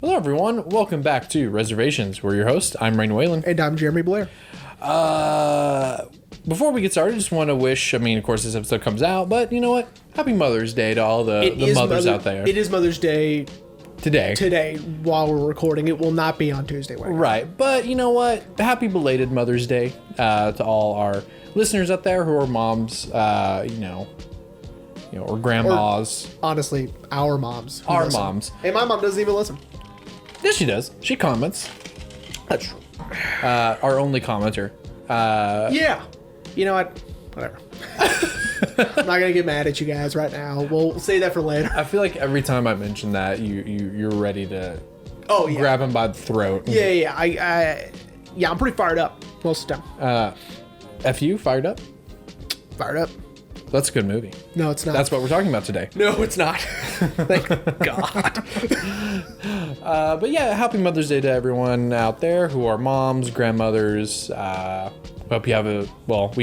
Hello, everyone. Welcome back to Reservations. We're your host. I'm Rain Whalen. And I'm Jeremy Blair. Before we get started, I just want to wish, of course, this episode comes out, but you know what? Happy Mother's Day to all the mothers out there. It is Mother's Day Today, while we're recording. It will not be on Tuesday. Right. But you know what? Happy belated Mother's Day to all our listeners out there who are moms, or grandmas. Or, honestly, our moms. Our moms. Hey, my mom doesn't even listen. Yes, she does. She comments. That's true. Our only commenter. Yeah. You know what? Whatever. I'm not gonna get mad at you guys right now. We'll save that for later. I feel like every time I mention that, you're ready to grab him by the throat. Yeah. I'm pretty fired up most of the time. FU, fired up? Fired up. That's a good movie. No, it's not. That's what we're talking about today. No, it's not. Thank God. But yeah, happy Mother's Day to everyone out there who are moms, grandmothers. We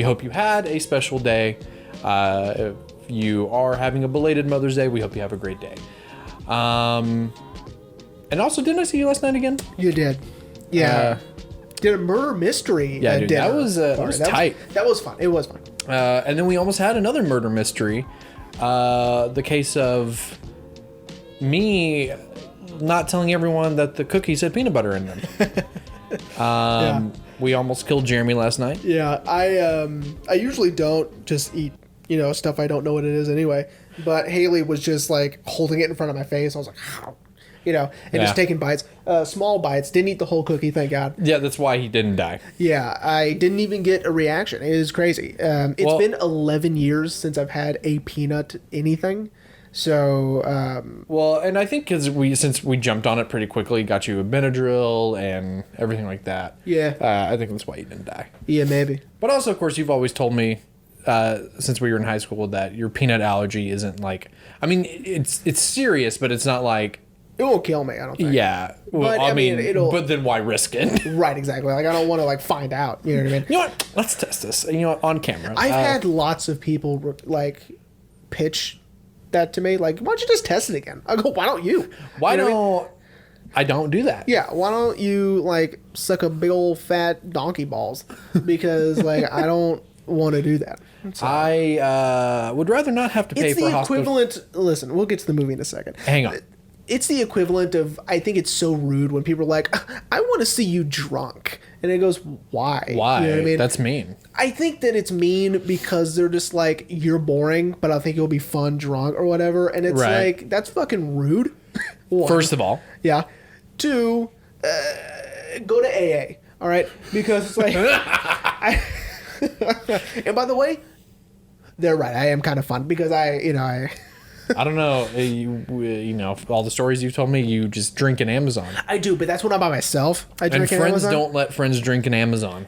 hope you had a special day. If you are having a belated Mother's Day, we hope you have a great day. And also, didn't I see you last night again? You did. Yeah. Did a murder mystery. Yeah, dude, that was tight. That was fun. It was fun. And then we almost had another murder mystery. The case of me not telling everyone that the cookies had peanut butter in them. We almost killed Jeremy last night. Yeah, I usually don't just eat, stuff I don't know what it is anyway. But Haley was just like holding it in front of my face. I was like, how? Just taking bites, small bites. Didn't eat the whole cookie, thank God. Yeah, that's why he didn't die. Yeah, I didn't even get a reaction. It is crazy. It's been 11 years since I've had a peanut anything. So, and I think since we jumped on it pretty quickly, got you a Benadryl and everything like that. Yeah. I think that's why you didn't die. Yeah, maybe. But also, of course, you've always told me, since we were in high school, that your peanut allergy isn't like, it's serious, but it's not like, it won't kill me, I don't think. Yeah. Well, but, it'll... But then why risk it? Right, exactly. Like, I don't want to, find out. You know what I mean? You know what? Let's test this. On camera. I've had lots of people, pitch that to me. Like, why don't you just test it again? I go, why don't you? I don't do that. Yeah, why don't you, suck a big old fat donkey balls? Because, I don't want to do that. So. I would rather not have to pay for hospital. It's the equivalent... Listen, we'll get to the movie in a second. Hang on. It's the equivalent of, I think it's so rude when people are like, I want to see you drunk. And it goes, why? Why? You know what I mean? That's mean. I think that it's mean because they're just like, you're boring, but I think you'll be fun drunk or whatever. And it's like, that's fucking rude. One. First of all. Yeah. Two, go to AA. All right? Because it's like... and by the way, they're right. I am kind of fun because I don't know. All the stories you've told me, you just drink in Amazon. I do, but that's when I'm by myself. I drink in Amazon. And friends Amazon. don't let friends drink in Amazon.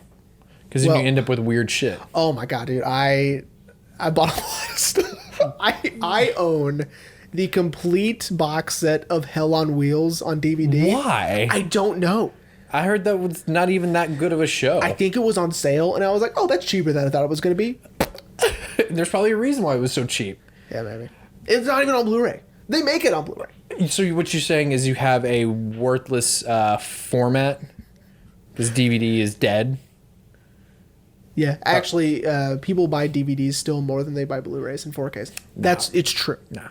Because then you end up with weird shit. Oh my God, dude. I bought a lot of stuff. I own the complete box set of Hell on Wheels on DVD. Why? I don't know. I heard that was not even that good of a show. I think it was on sale, and I was like, oh, that's cheaper than I thought it was going to be. There's probably a reason why it was so cheap. Yeah, maybe. It's not even on Blu-ray. They make it on Blu-ray. So what you're saying is you have a worthless format? This DVD is dead? Yeah, actually, people buy DVDs still more than they buy Blu-rays and 4Ks. It's true. No.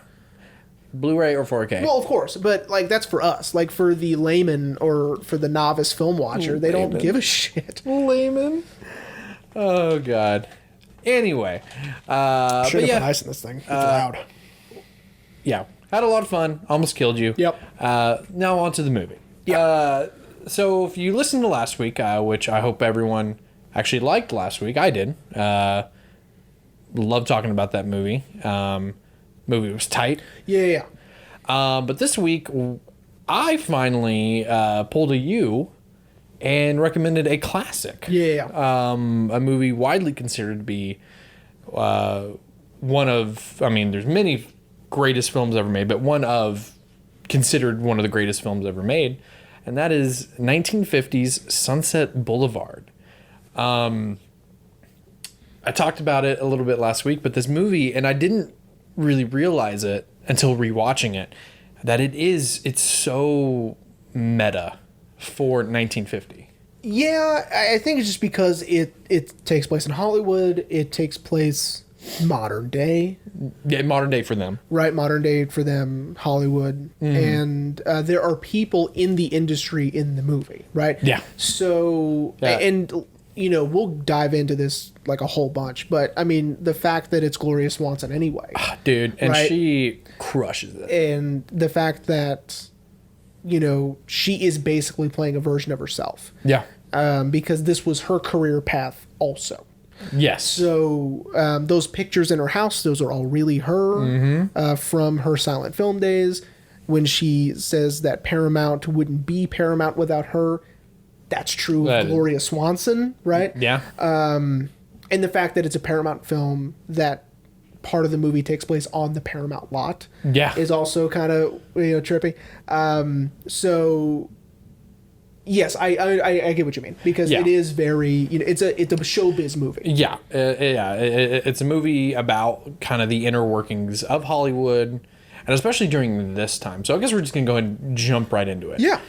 Blu-ray or 4K? Well, of course, but that's for us. For the layman or for the novice film watcher, they don't give a shit. Layman? Oh, God. Anyway. Should have put ice in this thing. It's loud. Yeah. Had a lot of fun. Almost killed you. Yep. Now on to the movie. Yep. So if you listened to last week, which I hope everyone actually liked last week, I did. Love talking about that movie. Movie was tight. Yeah. But this week, I finally pulled a U and recommended a classic. Yeah. A movie widely considered to be one of... there's many greatest films ever made, but considered one of the greatest films ever made, and that is 1950's Sunset Boulevard. I talked about it a little bit last week, but this movie, and I didn't really realize it until rewatching it, that it's so meta for 1950. Yeah, I think it's just because it takes place in Hollywood. It takes place modern day. Yeah, modern day for them. Right, modern day for them, Hollywood. And there are people in the industry in the movie, right? Yeah. So, and, you know, we'll dive into this like a whole bunch. But, I mean, the fact that it's Gloria Swanson anyway. Dude, and right? she crushes it. And the fact that, you know, she is basically playing a version of herself. Yeah. Because this was her career path also. Yes. So those pictures in her house, those are all really her from her silent film days. When she says that Paramount wouldn't be Paramount without her, that's true of Gloria Swanson, right? Yeah. And the fact that it's a Paramount film, that part of the movie takes place on the Paramount lot, is also kind of, you know, trippy. So yes, I get what you mean, because it is very, you know, it's a showbiz movie. Yeah, it's a movie about kind of the inner workings of Hollywood, and especially during this time. So I guess we're just gonna go ahead and jump right into it. Yeah.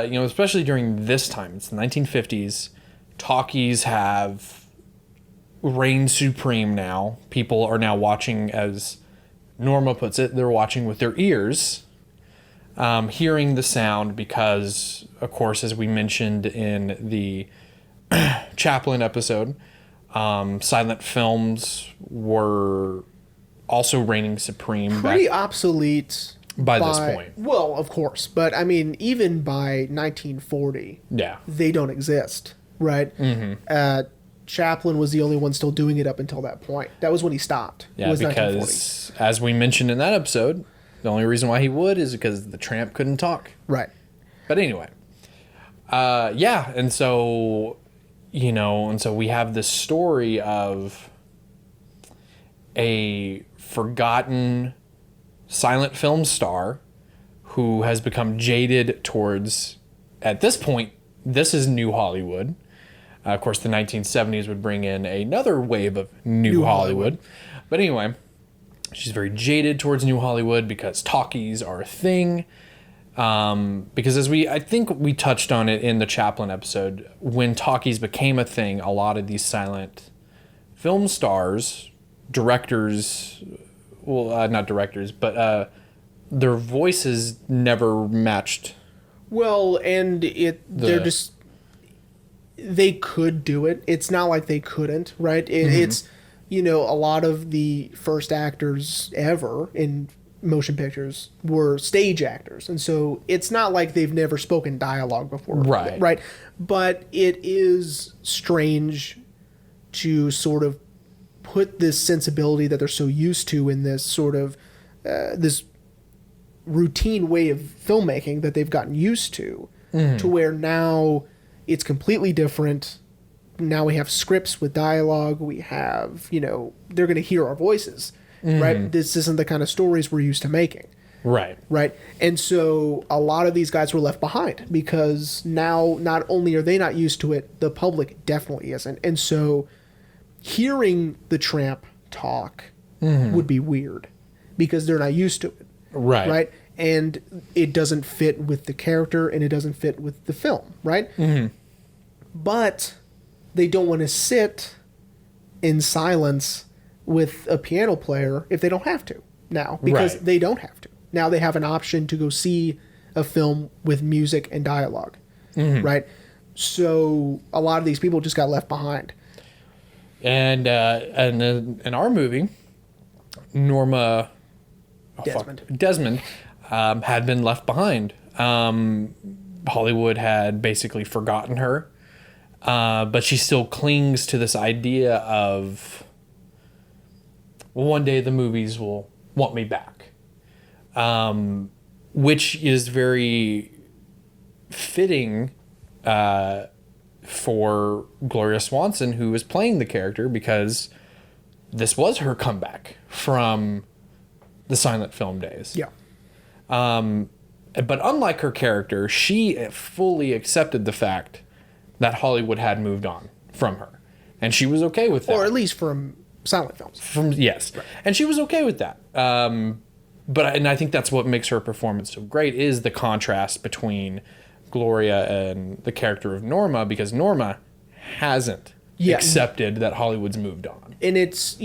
You know, especially during this time, it's the 1950s. Talkies have reigned supreme now. People are now watching, as Norma puts it, they're watching with their ears. Hearing the sound because, of course, as we mentioned in the Chaplin episode, silent films were also reigning supreme. Pretty obsolete by this point. Well, of course. But, I mean, even by 1940, they don't exist, right? Chaplin was the only one still doing it up until that point. That was when he stopped. Yeah, because, as we mentioned in that episode, the only reason why he would is because the tramp couldn't talk. Right. But anyway. And so, you know, and so we have this story of a forgotten silent film star who has become jaded towards, at this point, this is New Hollywood. Of course, the 1970s would bring in another wave of New Hollywood. But anyway, she's very jaded towards New Hollywood because talkies are a thing. Because I think we touched on it in the Chaplin episode, when talkies became a thing, a lot of these silent film stars, directors, well, not directors, but their voices never matched. Well, and they could do it. It's not like they couldn't, right? It's, you know, a lot of the first actors ever in motion pictures were stage actors. And so it's not like they've never spoken dialogue before. Right. But it is strange to sort of put this sensibility that they're so used to in this sort of, this routine way of filmmaking that they've gotten used to where now it's completely different. Now we have scripts with dialogue. We have, you know, they're going to hear our voices, right? This isn't the kind of stories we're used to making. Right. And so a lot of these guys were left behind because now not only are they not used to it, the public definitely isn't. And so hearing the tramp talk would be weird because they're not used to it. Right. And it doesn't fit with the character and it doesn't fit with the film, right? But they don't want to sit in silence with a piano player if they don't have to now, because they don't have to. Now they have an option to go see a film with music and dialogue, right? So a lot of these people just got left behind. And in our movie, Norma Desmond had been left behind. Hollywood had basically forgotten her, but she still clings to this idea of, well, one day the movies will want me back, which is very fitting for Gloria Swanson, who is playing the character, because this was her comeback from the silent film days. But unlike her character, she fully accepted the fact that Hollywood had moved on from her. And she was okay with that. Or at least from silent films. Yes. And she was okay with that. and I think that's what makes her performance so great is the contrast between Gloria and the character of Norma, because Norma hasn't accepted that Hollywood's moved on. And it's,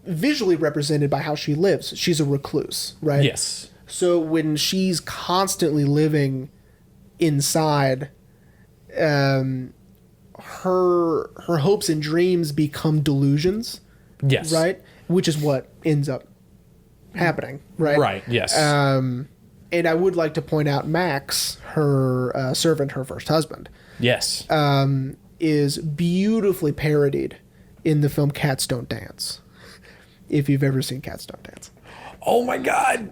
visually represented by how she lives. She's a recluse, right? Yes. So when she's constantly living inside, her hopes and dreams become delusions. Yes. Right? Which is what ends up happening, right? Right, yes. And I would like to point out Max, her servant, her first husband. Yes. Is beautifully parodied in the film Cats Don't Dance. If you've ever seen Cats Don't Dance. Oh my God.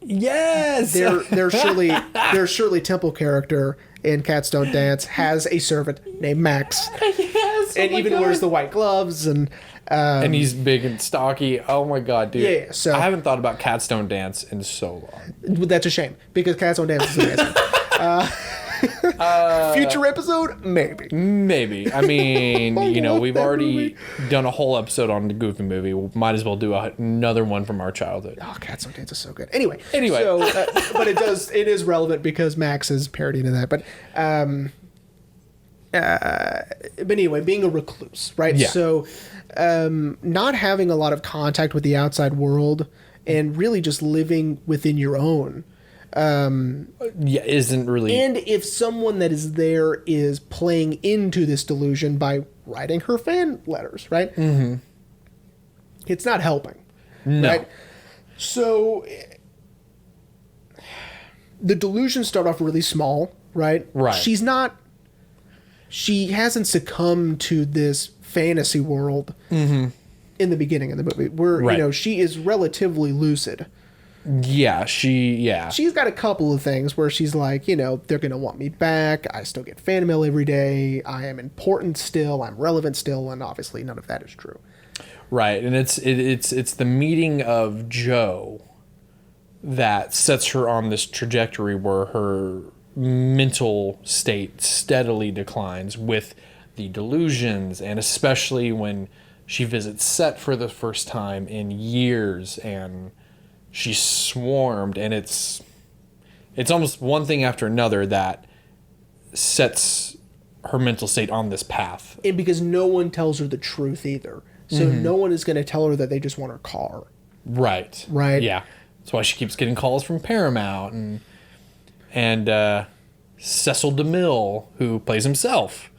Yes. Their Shirley Temple character in Cats Don't Dance has a servant named Max. Yes. And even wears the white gloves and he's big and stocky. Oh my God, dude. Yeah, so I haven't thought about Cats Don't Dance in so long. That's a shame because Cats Don't Dance is amazing. Future episode? Maybe. I mean, that we've already movie. done a whole episode on the Goofy movie. We might as well do another one from our childhood. Oh, Cats Don't Dance is so good. Anyway. So, but it is relevant because Max is parodying in that. But anyway, being a recluse, right? Yeah. So, not having a lot of contact with the outside world and really just living within your own. Isn't really. And if someone that is there is playing into this delusion by writing her fan letters, right? Mm-hmm. It's not helping. No. Right? So the delusions start off really small, right? Right. She hasn't succumbed to this fantasy world in the beginning of the movie where, she is relatively lucid. Yeah, She's got a couple of things where she's like, they're going to want me back. I still get fan mail every day. I am important still. I'm relevant still. And obviously none of that is true. Right. And it's the meeting of Joe that sets her on this trajectory where her mental state steadily declines with the delusions, and especially when she visits set for the first time in years and she's swarmed, and it's almost one thing after another that sets her mental state on this path. And because no one tells her the truth either. So no one is going to tell her that they just want her car. Right. Right. Yeah. That's why she keeps getting calls from Paramount and Cecil DeMille, who plays himself,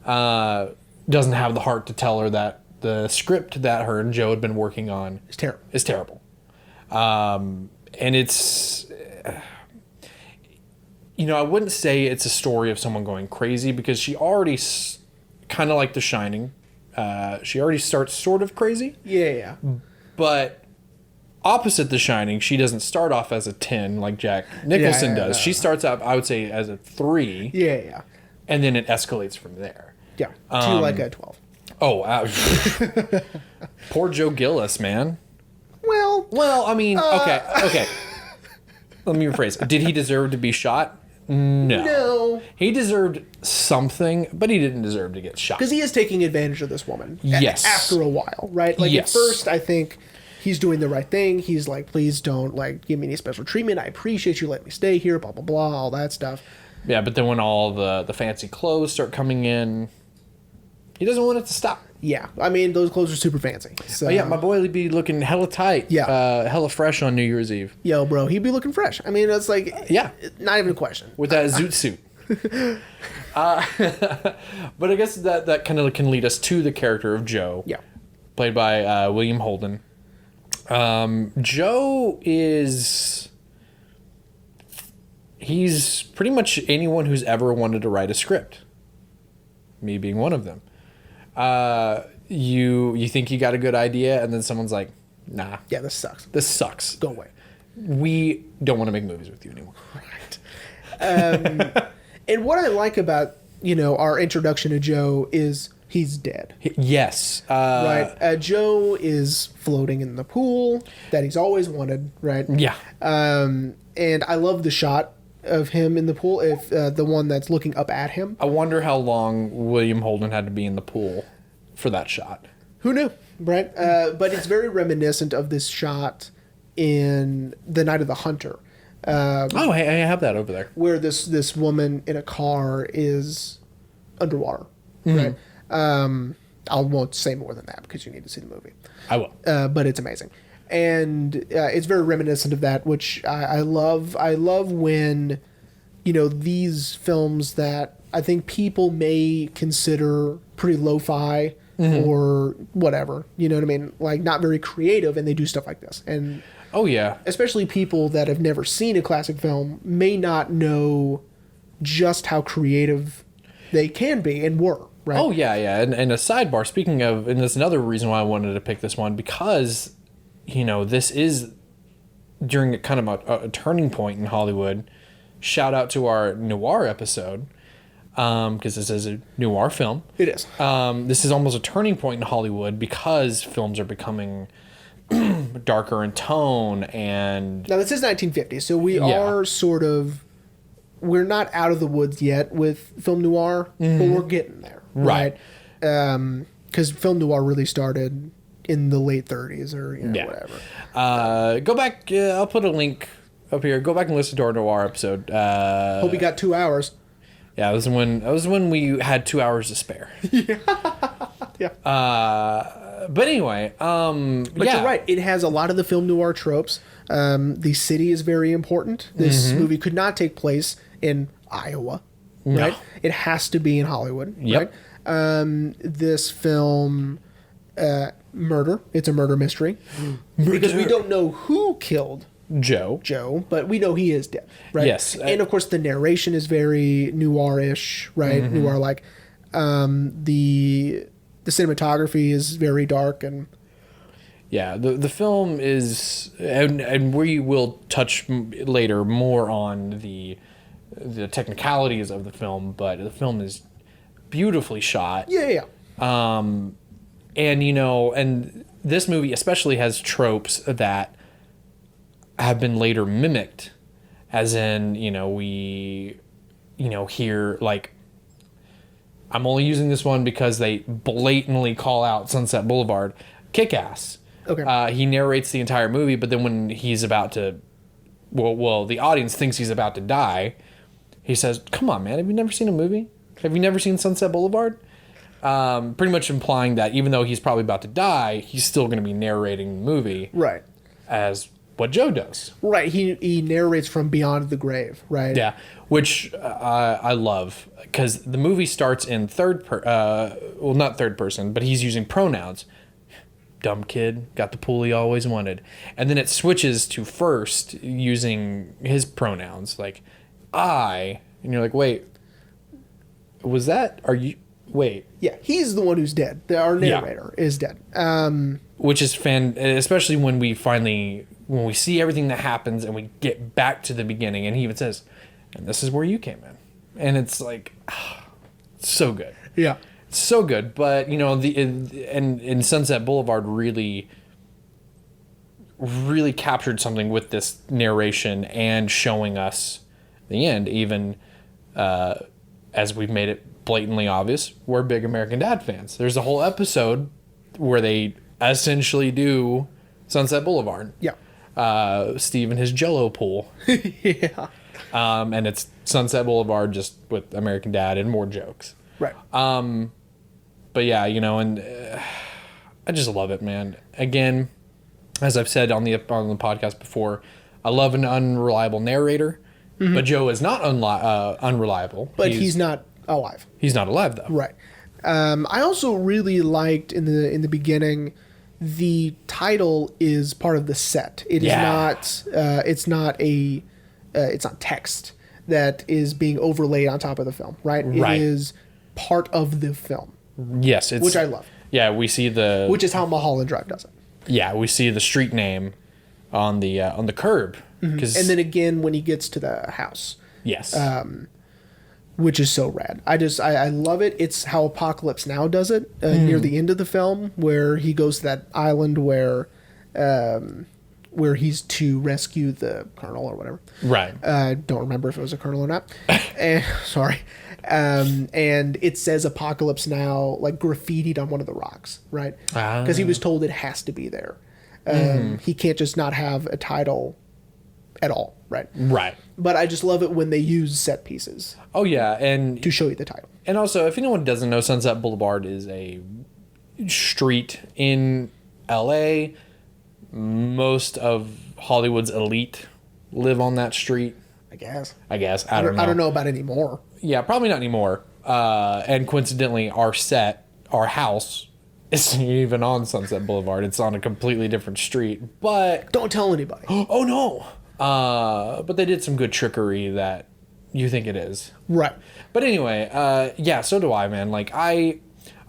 doesn't have the heart to tell her that the script that her and Joe had been working on is terrible. And it's, I wouldn't say it's a story of someone going crazy because she already, kind of like The Shining, she already starts sort of crazy. Yeah. But opposite The Shining, she doesn't start off as a 10 like Jack Nicholson does. She starts out, I would say, as a 3. Yeah. And then it escalates from there. Yeah. To like a 12. Oh, poor Joe Gillis, man. Well, I mean, okay. Let me rephrase. Did he deserve to be shot? No. He deserved something, but he didn't deserve to get shot. Because he is taking advantage of this woman. Yes. After a while, right? Like at first, I think he's doing the right thing. He's like, please don't give me any special treatment. I appreciate you letting me stay here, blah, blah, blah, all that stuff. Yeah, but then when all the fancy clothes start coming in, he doesn't want it to stop. Yeah, I mean, those clothes are super fancy. So. Yeah, my boy would be looking hella tight. Yeah. Hella fresh on New Year's Eve. Yo, bro, he'd be looking fresh. I mean, it's like, not even a question. With that zoot suit. But I guess that kind of can lead us to the character of Joe. Yeah. Played by William Holden. Joe he's pretty much anyone who's ever wanted to write a script. Me being one of them. You think you got a good idea, and then someone's like, nah. Yeah, this sucks. This sucks. Go away. We don't want to make movies with you anymore. Right. And what I like about, our introduction to Joe is he's dead. Yes. Right. Joe is floating in the pool that he's always wanted, right? Yeah. And I love the shot of him in the pool, if the one that's looking up at him. I wonder how long William Holden had to be in the pool for that shot. Who knew? right? But it's very reminiscent of this shot in The Night of the Hunter. Oh, hey, I have that over there. Where this woman in a car is underwater, right? I won't say more than that because you need to see the movie. I will. But it's amazing. And it's very reminiscent of that, which I love. I love when, these films that I think people may consider pretty lo-fi or whatever, you know what I mean? Like not very creative, and they do stuff like this. And oh, yeah. Especially people that have never seen a classic film may not know just how creative they can be and were. Right? Oh, yeah, yeah. And a sidebar, speaking of, and that's another reason why I wanted to pick this one, because, this is during a kind of a turning point in Hollywood. Shout out to our noir episode, because this is a noir film. It is. This is almost a turning point in Hollywood because films are becoming darker in tone and... Now, this is 1950, so we are sort of... We're not out of the woods yet with film noir, but we're getting there. Right. Because film noir really started in the late 30s or whatever. Go back. I'll put a link up here. Go back and listen to our noir episode. Hope we got 2 hours. Yeah, that was when we had 2 hours to spare. Yeah. But anyway, but you're right. It has a lot of the film noir tropes. The city is very important. This movie could not take place in Iowa, right? It has to be in Hollywood, right? This film, murder. It's a murder mystery. Because we don't know who killed Joe, but we know he is dead, right? Yes. And of course the narration is very noir-ish, right? Noir-like. The cinematography is very dark and... Yeah, the film is... And we will touch later more on the technicalities of the film, but the film is beautifully shot. Yeah. And, and this movie especially has tropes that have been later mimicked, as in, we, hear, like, I'm only using this one because they blatantly call out Sunset Boulevard, Kick-Ass. Okay. He narrates the entire movie, but then when he's about to, well, the audience thinks he's about to die, he says, "Come on, man, have you never seen a movie? Have you never seen Sunset Boulevard?" Pretty much implying that even though he's probably about to die, he's still going to be narrating the movie, right? As what Joe does, right? He narrates from beyond the grave, right? Yeah, which I love, because the movie starts in not third person, but he's using pronouns. Dumb kid, got the pool he always wanted. And then it switches to first using his pronouns, like I, and you're like, wait, was that, wait. Yeah, he's the one who's dead. Our narrator is dead. Which is especially when we see everything that happens and we get back to the beginning, and he even says, "And this is where you came in." And it's like, so good. Yeah. So good, but in Sunset Boulevard really captured something with this narration and showing us the end, even as we've made it blatantly obvious, we're big American Dad fans. There's a whole episode where they essentially do Sunset Boulevard. Yeah. Steve and his Jell-O pool. Yeah. And it's Sunset Boulevard just with American Dad and more jokes. Right. But yeah, and I just love it, man. Again, as I've said on the podcast before, I love an unreliable narrator, but Joe is not unreliable. But he's not alive. He's not alive, though. Right. I also really liked in the beginning, the title is part of the set. It is not. It's not text that is being overlaid on top of the film. Right. It is part of the film. Yes, which I love. Yeah, we see which is how Mulholland Drive does it. Yeah, we see the street name on the curb. And then again when he gets to the house. Yes. Which is so rad. I love it. It's how Apocalypse Now does it near the end of the film, where he goes to that island where where he's to rescue the colonel or whatever. Right. Don't remember if it was a colonel or not. Sorry. And it says Apocalypse Now, like graffitied on one of the rocks, right? Because he was told it has to be there. He can't just not have a title at all, right? Right. But I just love it when they use set pieces. Oh, yeah. And to show you the title. And also, if anyone doesn't know, Sunset Boulevard is a street in LA. Most of Hollywood's elite live on that street. I guess. I don't know. I don't know about anymore. Yeah, probably not anymore. And coincidentally, our house, isn't even on Sunset Boulevard. It's on a completely different street. But don't tell anybody. Oh no. But they did some good trickery that you think it is. Right. But anyway, yeah, so do I, man. Like I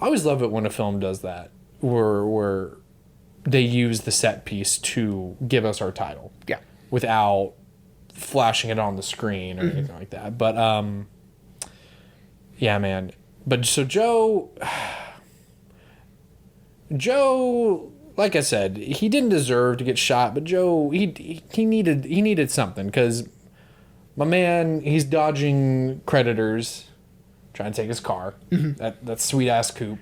always love it when a film does that, where they use the set piece to give us our title. Yeah. Without flashing it on the screen or anything like that. But yeah, man. But so Joe, like I said, he didn't deserve to get shot, but Joe, he needed something, because my man, he's dodging creditors trying to take his car. That sweet ass coupe.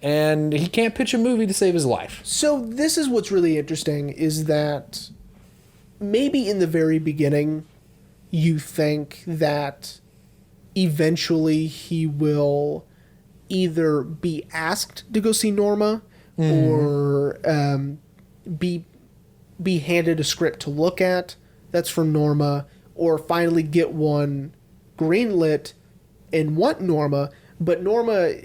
And he can't pitch a movie to save his life. So this is what's really interesting, is that maybe in the very beginning you think that eventually he will either be asked to go see Norma or be handed a script to look at that's from Norma, or finally get one greenlit and want Norma, but Norma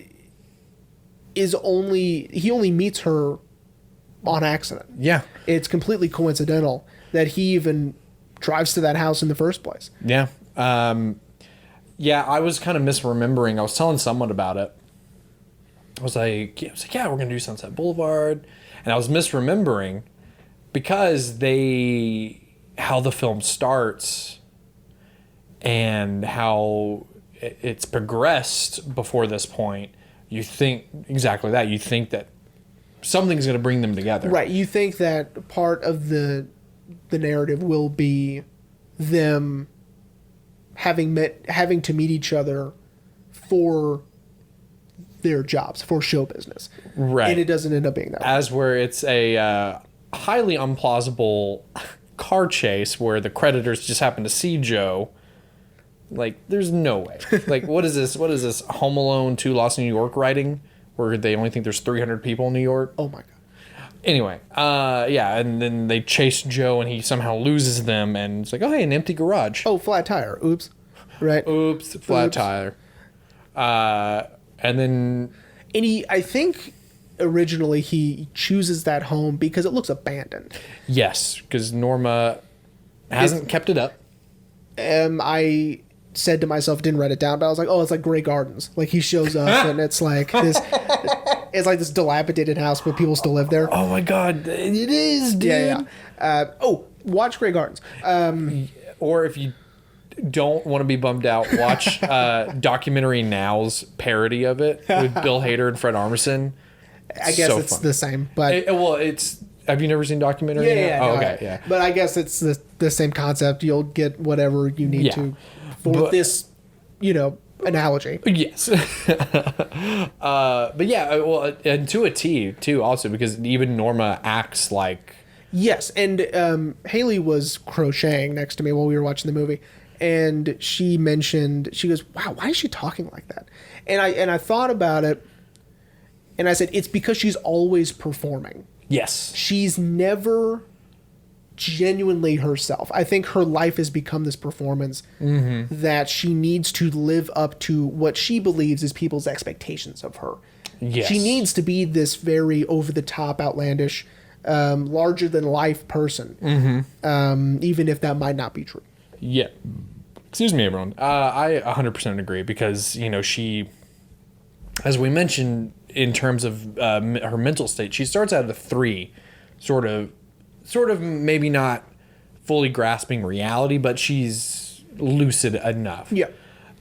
he only meets her on accident. Yeah. It's completely coincidental that he even drives to that house in the first place. Yeah. Yeah, I was kind of misremembering. I was telling someone about it. I was like, yeah, we're going to do Sunset Boulevard. And I was misremembering because how the film starts and how it's progressed before this point. You think exactly that. You think that something's going to bring them together. Right. You think that part of the narrative will be them having to meet each other for their jobs, for show business. Right. And it doesn't end up being that way. As where it's a highly implausible car chase where the creditors just happen to see Joe. Like, there's no way. Like, what is this? What is this? Home Alone 2 Lost in New York writing, where they only think there's 300 people in New York? Oh my god. Anyway, yeah, and then they chase Joe, and he somehow loses them, and it's like, oh, hey, an empty garage. Oh, flat tire. Oops. Right. Oops, flat tire. And then... And I think originally he chooses that home because it looks abandoned. Yes, because Norma hasn't kept it up. I said to myself, didn't write it down, but I was like, oh, it's like Grey Gardens. Like, he shows up and it's like this... It's like this dilapidated house, but people still live there. Oh my god, it is, dude. Yeah. Watch Grey Gardens. Or if you don't want to be bummed out, watch Documentary Now's parody of it with Bill Hader and Fred Armisen. I guess so it's the same, but have you never seen Documentary Now? Yeah. Oh, okay, yeah. But I guess it's the same concept. You'll get whatever you need to for this, analogy. Yes. But yeah, well, and to a T too, also, because even Norma acts like... Yes, and Haley was crocheting next to me while we were watching the movie, and she goes, wow, why is she talking like that? And I thought about it, and I said, it's because she's always performing. Yes. She's never genuinely herself. I think her life has become this performance that she needs to live up to what she believes is people's expectations of her. Yes. She needs to be this very over-the-top, outlandish, larger-than-life person, even if that might not be true. Yeah. Excuse me, everyone. I 100% agree, because, she, as we mentioned, in terms of her mental state, she starts out at a 3, sort of maybe not fully grasping reality, but she's lucid enough. Yeah.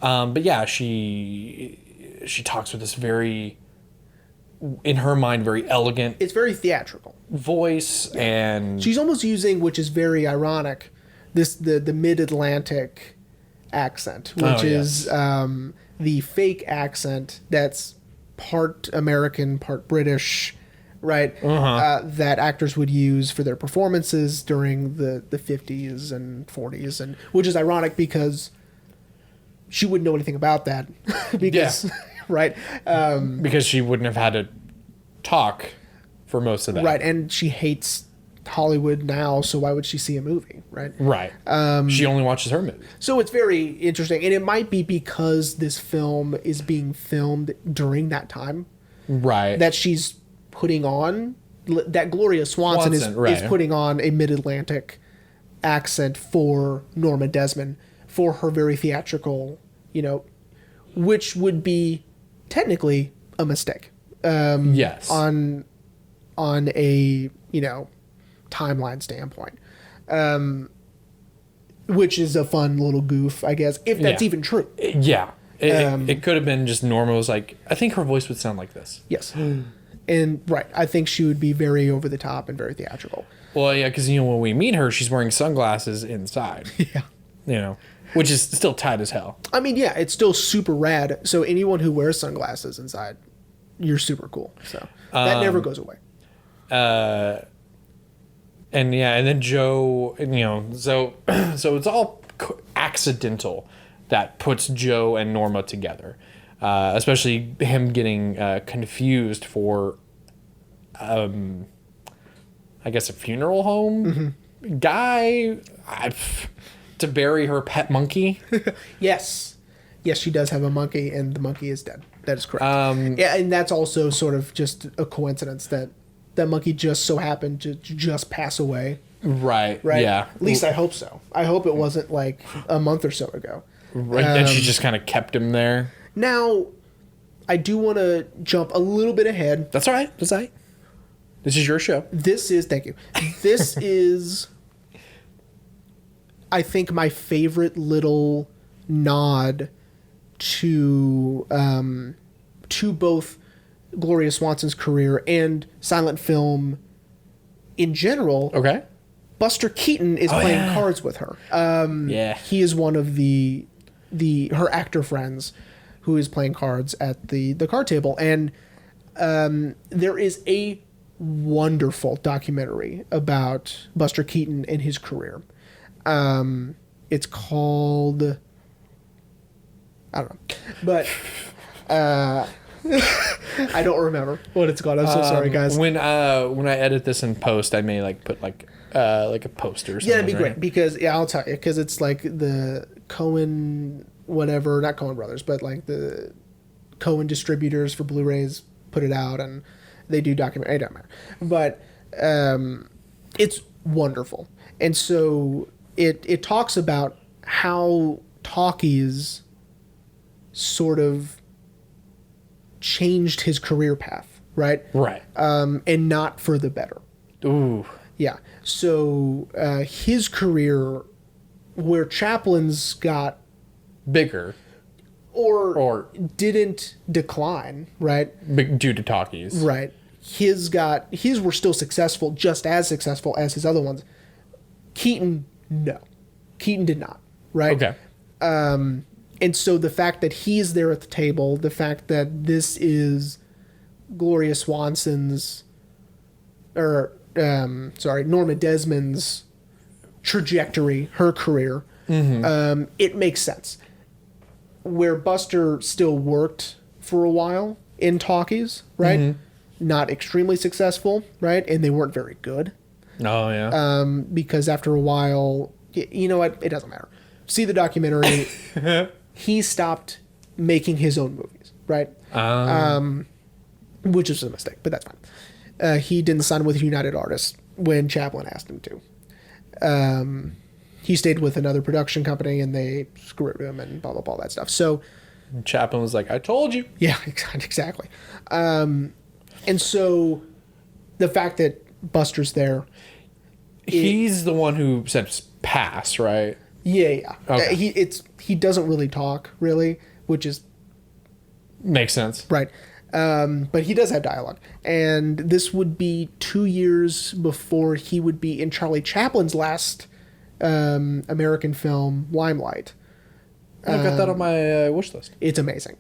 But yeah, she talks with this very in her mind, very elegant It's very theatrical. voice, and She's almost using, which is very ironic, the mid-Atlantic accent, which is the fake accent that's part American, part British, right? That actors would use for their performances during the 50s and 40s, and which is ironic because she wouldn't know anything about that because right because she wouldn't have had to talk for most of that, right, and she hates Hollywood now, so why would she see a movie, right? Right. She only watches her movies. So it's very interesting, and it might be because this film is being filmed during that time, Right. that she's putting on, that Gloria Swanson is putting on a mid-Atlantic accent for Norma Desmond for her very theatrical, which would be technically a mistake. Yes. On a, timeline standpoint. Which is a fun little goof, I guess, if that's even true. Yeah. It could have been just Norma was like, I think her voice would sound like this. Yes. And right, I think she would be very over the top and very theatrical. Well, yeah, because when we meet her, she's wearing sunglasses inside. Yeah. Which is still tight as hell. I mean, yeah, it's still super rad. So anyone who wears sunglasses inside, you're super cool. So that never goes away. And then Joe, so it's all accidental that puts Joe and Norma together. Especially him getting confused for, I guess, a funeral home guy to bury her pet monkey. Yes, she does have a monkey, and the monkey is dead. That is correct. Yeah, and that's also sort of just a coincidence that that monkey just so happened to just pass away. Right. Yeah. At least I hope so. I hope it wasn't like a month or so ago. Right. And she just kind of kept him there. Now, I do want to jump a little bit ahead. That's all right. That's all right. This is your show. Thank you. This is, I think, my favorite little nod to both Gloria Swanson's career and silent film in general. Okay. Buster Keaton is playing cards with her. He is one of her actor friends who is playing cards at the card table. And there is a wonderful documentary about Buster Keaton and his career. It's called, I don't know, but I don't remember what it's called. I'm so sorry, guys. When I edit this in post, I may put a poster or something. Yeah, it'd be great because I'll tell you, because it's like the Cohen, whatever, not Cohen Brothers, but like the Cohen distributors for Blu-rays put it out, and they do documentary. It doesn't matter, but it's wonderful, and so it talks about how talkies sort of changed his career path, right? Right. And not for the better. Ooh. Yeah. So his career, where Chaplin's got bigger, or didn't decline, right? Due to talkies, right? His were still successful, just as successful as his other ones. Keaton, no, Keaton did not, right? Okay. And so the fact that he's there at the table, the fact that this is Gloria Swanson's, Norma Desmond's trajectory, her career, it makes sense. Where Buster still worked for a while in talkies, right? Not extremely successful, right? And they weren't very good. Oh, yeah. Because after a while, you know what? It doesn't matter. See the documentary. He stopped making his own movies, right? Which is a mistake, but that's fine. He didn't sign with United Artists when Chaplin asked him to. He stayed with another production company, and they screwed him and blah, blah, blah, that stuff. So Chaplin was like, I told you. Yeah, exactly. And so the fact that Buster's there. He's the one who said pass, right? Yeah. Okay. He doesn't really talk, really, which is... Makes sense. Right. But he does have dialogue. And this would be 2 years before he would be in Charlie Chaplin's last American film, Limelight. I got that on my wish list. It's amazing.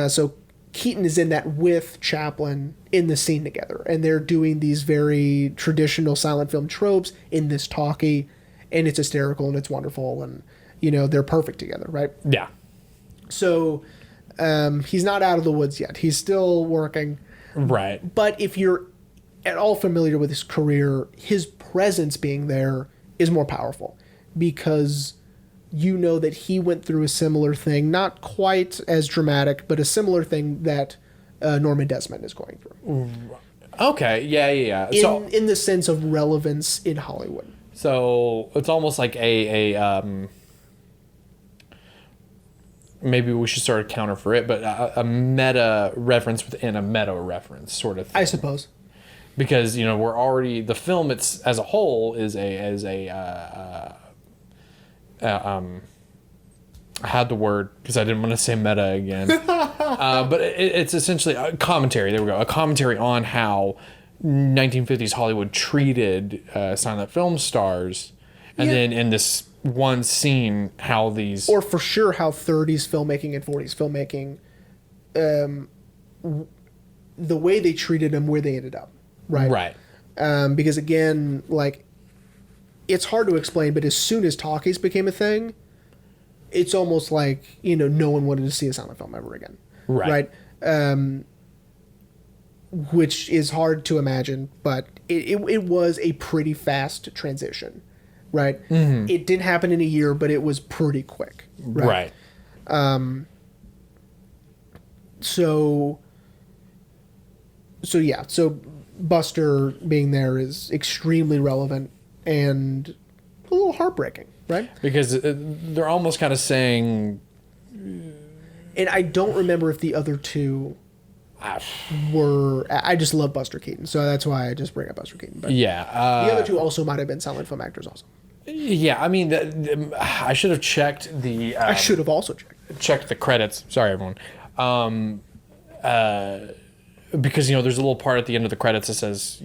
So Keaton is in that with Chaplin in the scene together. And they're doing these very traditional silent film tropes in this talkie. And it's hysterical and it's wonderful. And, they're perfect together, right? Yeah. So he's not out of the woods yet. He's still working. Right. But if you're at all familiar with his career, his presence being there is more powerful because you know that he went through a similar thing, not quite as dramatic, but a similar thing that Norman Desmond is going through. Okay. Yeah. In the sense of relevance in Hollywood. So it's almost like maybe we should start a counter for it, but a meta reference within a meta reference sort of thing. I suppose. Because, we're already, the film as a whole is I had the word because I didn't want to say meta again. But it's essentially a commentary. There we go. A commentary on how 1950s Hollywood treated silent film stars. And then in this one scene, how these... Or for sure how 30s filmmaking and 40s filmmaking, the way they treated them, where they ended up. Right. Because again, it's hard to explain, but as soon as talkies became a thing, it's almost like, no one wanted to see a silent film ever again. Right. Which is hard to imagine, but it was a pretty fast transition. Right. Mm-hmm. It didn't happen in a year, but it was pretty quick. Right. So Buster being there is extremely relevant and a little heartbreaking, right? Because they're almost kind of saying... And I don't remember if the other two were... I just love Buster Keaton, so that's why I just bring up Buster Keaton. But the other two also might have been silent film actors also. Yeah, I mean, I should have checked the... I should have also checked the credits. Sorry, everyone. Because, there's a little part at the end of the credits that says,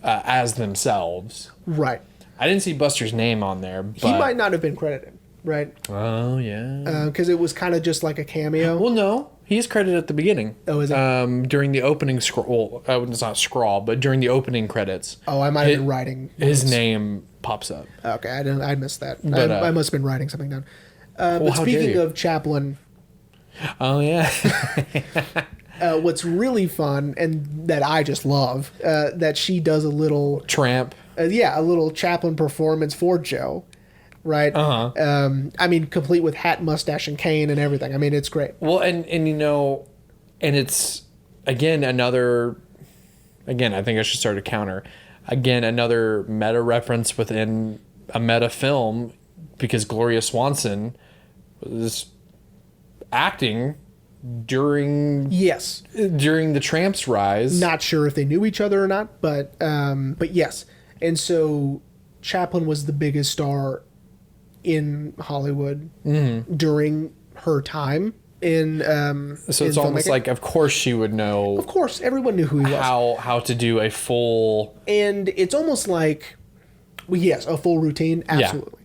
as themselves. Right. I didn't see Buster's name on there, but... He might not have been credited, right? Oh, yeah. Because it was kind of just like a cameo. Well, no. He's credited at the beginning. Oh, is it? During the opening scroll... it's not scroll, but during the opening credits. Oh, I might have been writing. His name pops up. Okay, I missed that. But, I must have been writing something down. But speaking of Chaplin... Oh, yeah. What's really fun, and that I just love, that she does a little... Tramp. A little Chaplin performance for Joe, right? Uh-huh. Complete with hat, mustache, and cane and everything. I mean, it's great. Well, and it's, again, another... Again, I think I should start a counter. Again, another meta reference within a meta film, because Gloria Swanson was acting... during the Tramp's rise. Not sure if they knew each other or not, but yes. And so Chaplin was the biggest star in Hollywood during her time in so it's almost like, of course she would know. Of course, everyone knew who he was. How to do a full... And it's almost like, a full routine, absolutely.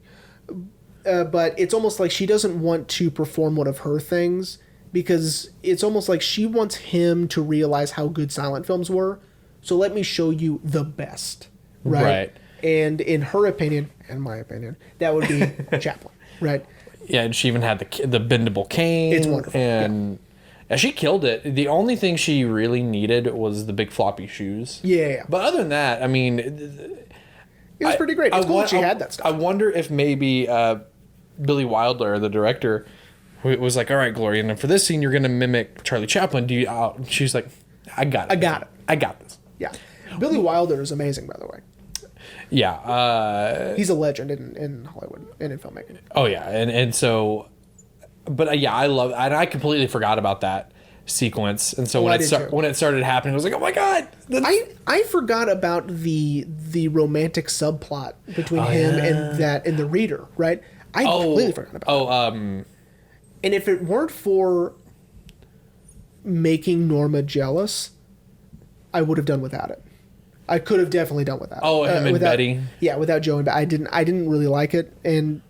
Yeah. But it's almost like she doesn't want to perform one of her things, because it's almost like she wants him to realize how good silent films were. So let me show you the best. Right. And in her opinion, and my opinion, that would be Chaplin. Right. Yeah, and she even had the bendable cane. It's wonderful. And she killed it. The only thing she really needed was the big floppy shoes. Yeah. But other than that, I mean... It was pretty great. It's cool that she had that stuff. I wonder if maybe Billy Wilder, the director... was like, all right, Gloria, and then for this scene, you're going to mimic Charlie Chaplin. She's like, I got it. I got this. Yeah. Billy Wilder is amazing, by the way. Yeah. He's a legend in Hollywood and in filmmaking. Oh, yeah. And so, but I love, and I completely forgot about that sequence. And so when it started happening, I was like, oh my God. I forgot about the romantic subplot between him and the reader, right? I completely forgot about that. And if it weren't for making Norma jealous, I would have done without it. I could have definitely done without it. Oh, him and Betty. Yeah, without Joe and Betty. I didn't really like it. And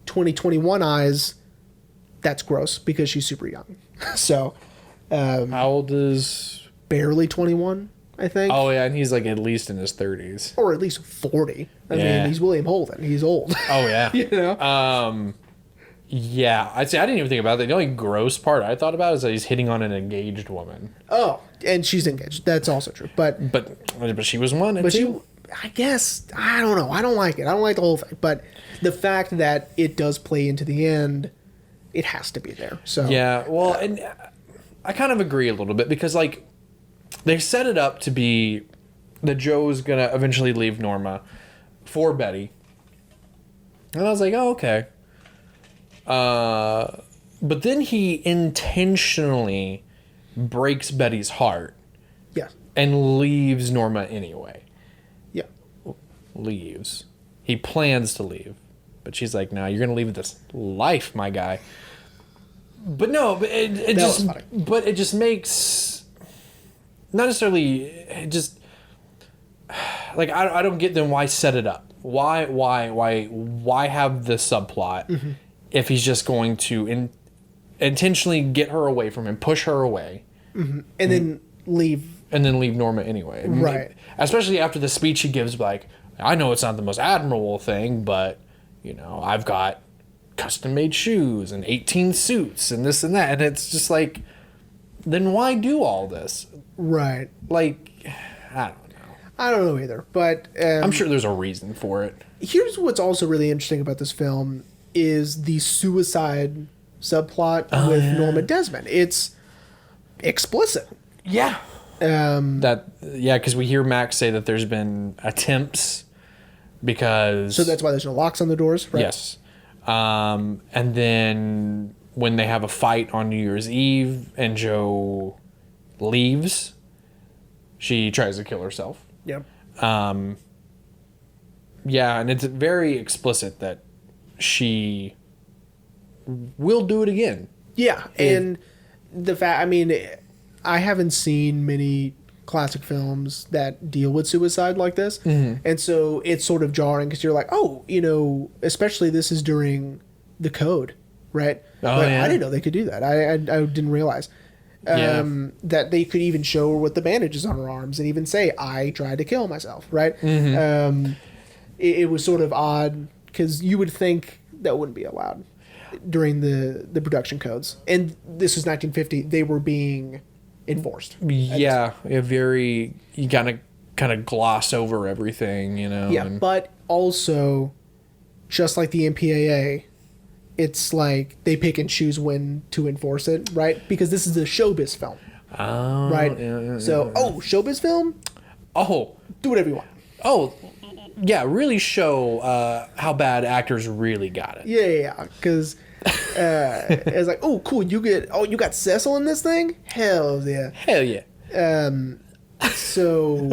2021 eyes, that's gross because she's super young. So, how old is? Barely 21, I think. Oh yeah, and he's like at least in his 30s, or at least 40. I mean, he's William Holden. He's old. Oh yeah. You know. Yeah, I'd say I didn't even think about that. The only gross part I thought about is that he's hitting on an engaged woman. Oh, and she's engaged. That's also true. But she was one. But she, I guess, I don't know. I don't like it. I don't like the whole thing. But the fact that it does play into the end, it has to be there. So yeah, well, and I kind of agree a little bit because like they set it up to be that Joe's gonna eventually leave Norma for Betty, and I was like, oh okay. But then he intentionally breaks Betty's heart. Yeah. And leaves Norma anyway. Yeah. Leaves. He plans to leave. But she's like, no, you're going to leave this life, my guy. But no, but it just makes, not necessarily, it just, like, I don't get then why set it up. Why have this subplot if he's just going to intentionally get her away from him, push her away, and then leave Norma anyway, right? Especially after the speech he gives, like, I know it's not the most admirable thing, but you know, I've got custom made shoes and 18 suits and this and that, and it's just like, then why do all this? Right. Like, I don't know. I don't know either, but I'm sure there's a reason for it. Here's what's also really interesting about this film is the suicide subplot with Norma Desmond. It's explicit. Yeah. Because we hear Max say that there's been attempts because... So that's why there's no locks on the doors, right? Yes. And then when they have a fight on New Year's Eve and Joe leaves, she tries to kill herself. Yep. Yeah, and it's very explicit that she will do it again. Yeah, and the fact, I mean, I haven't seen many classic films that deal with suicide like this, and so it's sort of jarring because you're like, oh, you know, especially this is during the code, right? Oh, like, yeah. I didn't know they could do that. I didn't realize that they could even show her with the bandages on her arms and even say, I tried to kill myself, right? It was sort of odd because you would think that wouldn't be allowed during the production codes. And this was 1950. They were being enforced. Yeah, very, you gotta kind of gloss over everything, you know? Yeah, but also, just like the MPAA, it's like they pick and choose when to enforce it, right? Because this is a showbiz film. Oh. Right? Showbiz film? Oh. Do whatever you want. Oh, yeah, really show how bad actors really got it. Yeah, because it's like, oh, cool, you got Cecil in this thing? Hell yeah. Hell yeah. So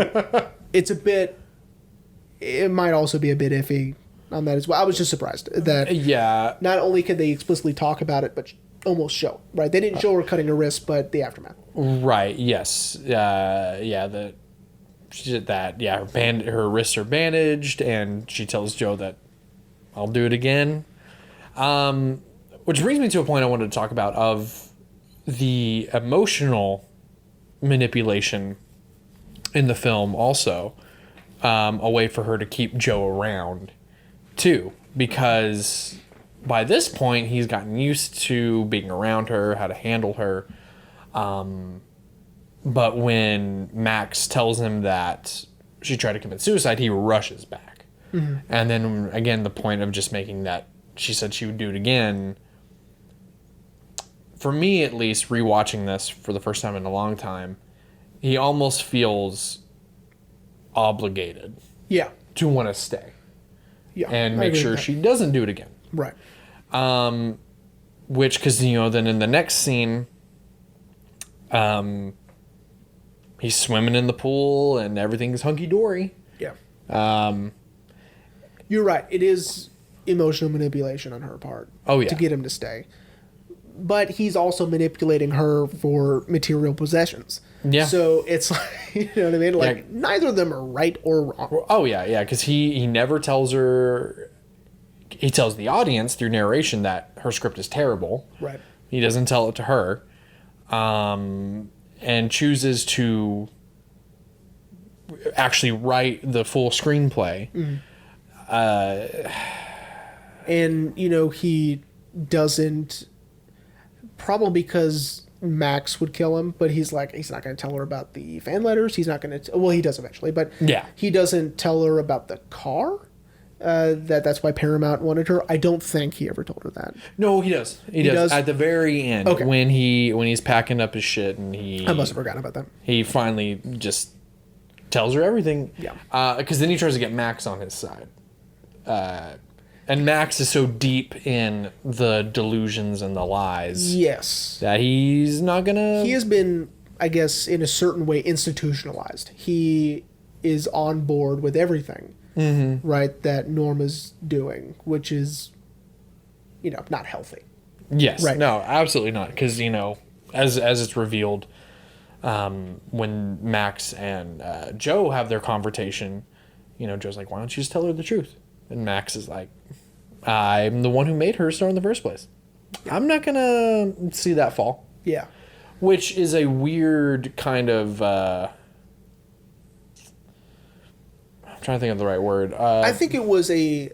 it's a bit, it might also be a bit iffy on that as well. I was just surprised that not only could they explicitly talk about it, but almost show, right? They didn't show her cutting her wrist, but the aftermath. Right, yes. Her wrists are bandaged, and she tells Joe that I'll do it again. Which brings me to a point I wanted to talk about of the emotional manipulation in the film also, a way for her to keep Joe around too, because by this point he's gotten used to being around her, how to handle her. But when Max tells him that she tried to commit suicide, he rushes back. And then again, the point of just making that she said she would do it again. For me, at least, rewatching this for the first time in a long time, he almost feels obligated. Yeah. To want to stay. Yeah. And make sure she doesn't do it again. Right. Which, because, you know, then in the next scene, he's swimming in the pool and everything's hunky-dory. Yeah. You're right. It is emotional manipulation on her part. Oh, yeah. To get him to stay. But he's also manipulating her for material possessions. Yeah. So it's like, you know what I mean? Like, neither of them are right or wrong. Oh, yeah, because he never tells her... He tells the audience through narration that her script is terrible. Right. He doesn't tell it to her. And chooses to actually write the full screenplay. And, you know, he doesn't... Probably because Max would kill him, but he's not going to tell her about the fan letters. He's not going to... Well, he does eventually, but he doesn't tell her about the car. That's why Paramount wanted her. I don't think he ever told her that. No, he does. He does. At the very end, okay. when he's packing up his shit and I must have forgotten about that. He finally just tells her everything. Yeah. Because then he tries to get Max on his side. And Max is so deep in the delusions and the lies. Yes. That he's not gonna... He has been, I guess, in a certain way, institutionalized. He is on board with everything. Mm-hmm. Right, that Norma's doing, which is, you know, not healthy. Yes, right. No, absolutely not. Because, you know, as it's revealed, when Max and Joe have their conversation, you know, Joe's like, why don't you just tell her the truth? And Max is like, I'm the one who made her star in the first place. I'm not going to see that fall. Yeah. Which is a weird kind of... I'm trying to think of the right word. I think it was I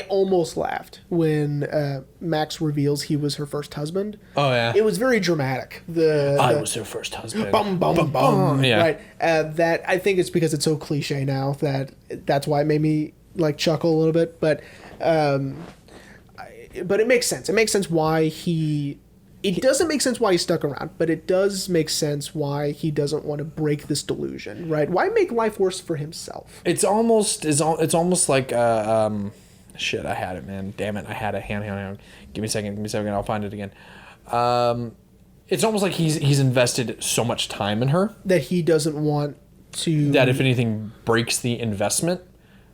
almost laughed when Max reveals he was her first husband. Oh, yeah. It was very dramatic. I was her first husband. Bum, bum, bum. Yeah. Right. That, I think it's because it's so cliche now that's why it made me, like, chuckle a little bit. But it makes sense. It makes sense why he... It doesn't make sense why he stuck around, but it does make sense why he doesn't want to break this delusion, right? Why make life worse for himself? It's almost like shit. I had it, man. Damn it, I had it. Hand. Give me a second. I'll find it again. It's almost like he's invested so much time in her that he doesn't want to. That if anything breaks the investment,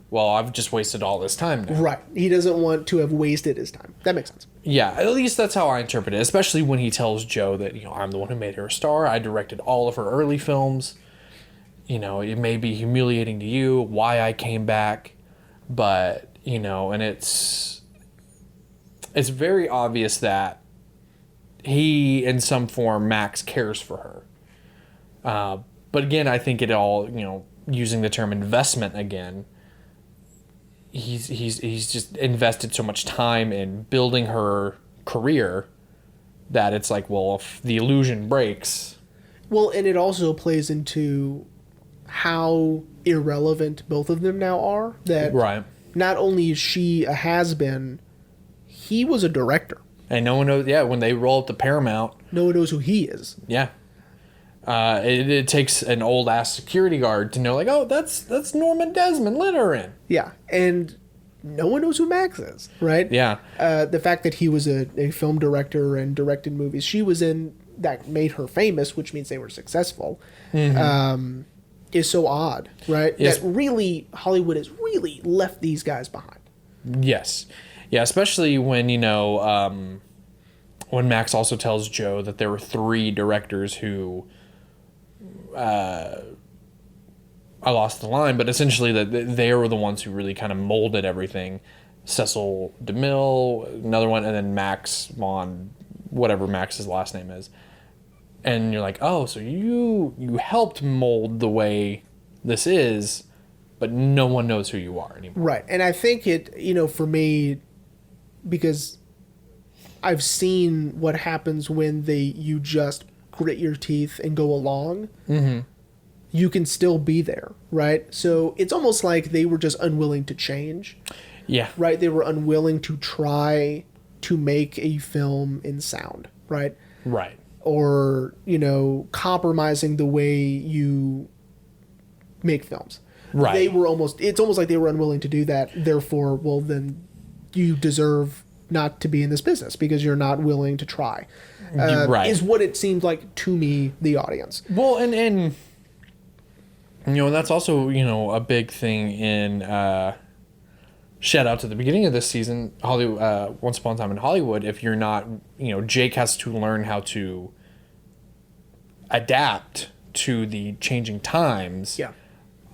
well, I've just wasted all this time now. Right. He doesn't want to have wasted his time. That makes sense. Yeah, at least that's how I interpret it, especially when he tells Joe that, you know, I'm the one who made her a star. I directed all of her early films. You know, it may be humiliating to you why I came back, but, you know, and it's very obvious that he, in some form, Max cares for her. But again, I think it all, you know, using the term investment again, he's just invested so much time in building her career that it's like, well, if the illusion breaks... Well, and it also plays into how irrelevant both of them now are. That right. Not only is she a has-been, he was a director. And no one knows, yeah, when they roll up the Paramount... No one knows who he is. Yeah. It takes an old-ass security guard to know, like, oh, that's Norma Desmond, let her in. Yeah, and no one knows who Max is, right? Yeah. The fact that he was a film director and directed movies she was in that made her famous, which means they were successful, is so odd, right? Yes. That really, Hollywood has really left these guys behind. Yes. Yeah, especially when, you know, when Max also tells Joe that there were 3 directors who... I lost the line, but essentially that they were the ones who really kind of molded everything. Cecil DeMille, another one, and then Max von, whatever Max's last name is. And you're like, oh, so you helped mold the way this is, but no one knows who you are anymore. Right, and I think it, you know, for me, because I've seen what happens when you just grit your teeth and go along. Mm-hmm. You can still be there, right? So it's almost like they were just unwilling to change. Yeah. Right? They were unwilling to try to make a film in sound, right? Right. Or, you know, compromising the way you make films. Right. It's almost like they were unwilling to do that. Therefore, well, then you deserve not to be in this business because you're not willing to try. Right. Is what it seemed like to me, the audience. Well, and you know, that's also, you know, a big thing in shout out to the beginning of this season, Hollywood, Once Upon a Time in Hollywood. If you're not, Jake has to learn how to adapt to the changing times. Yeah.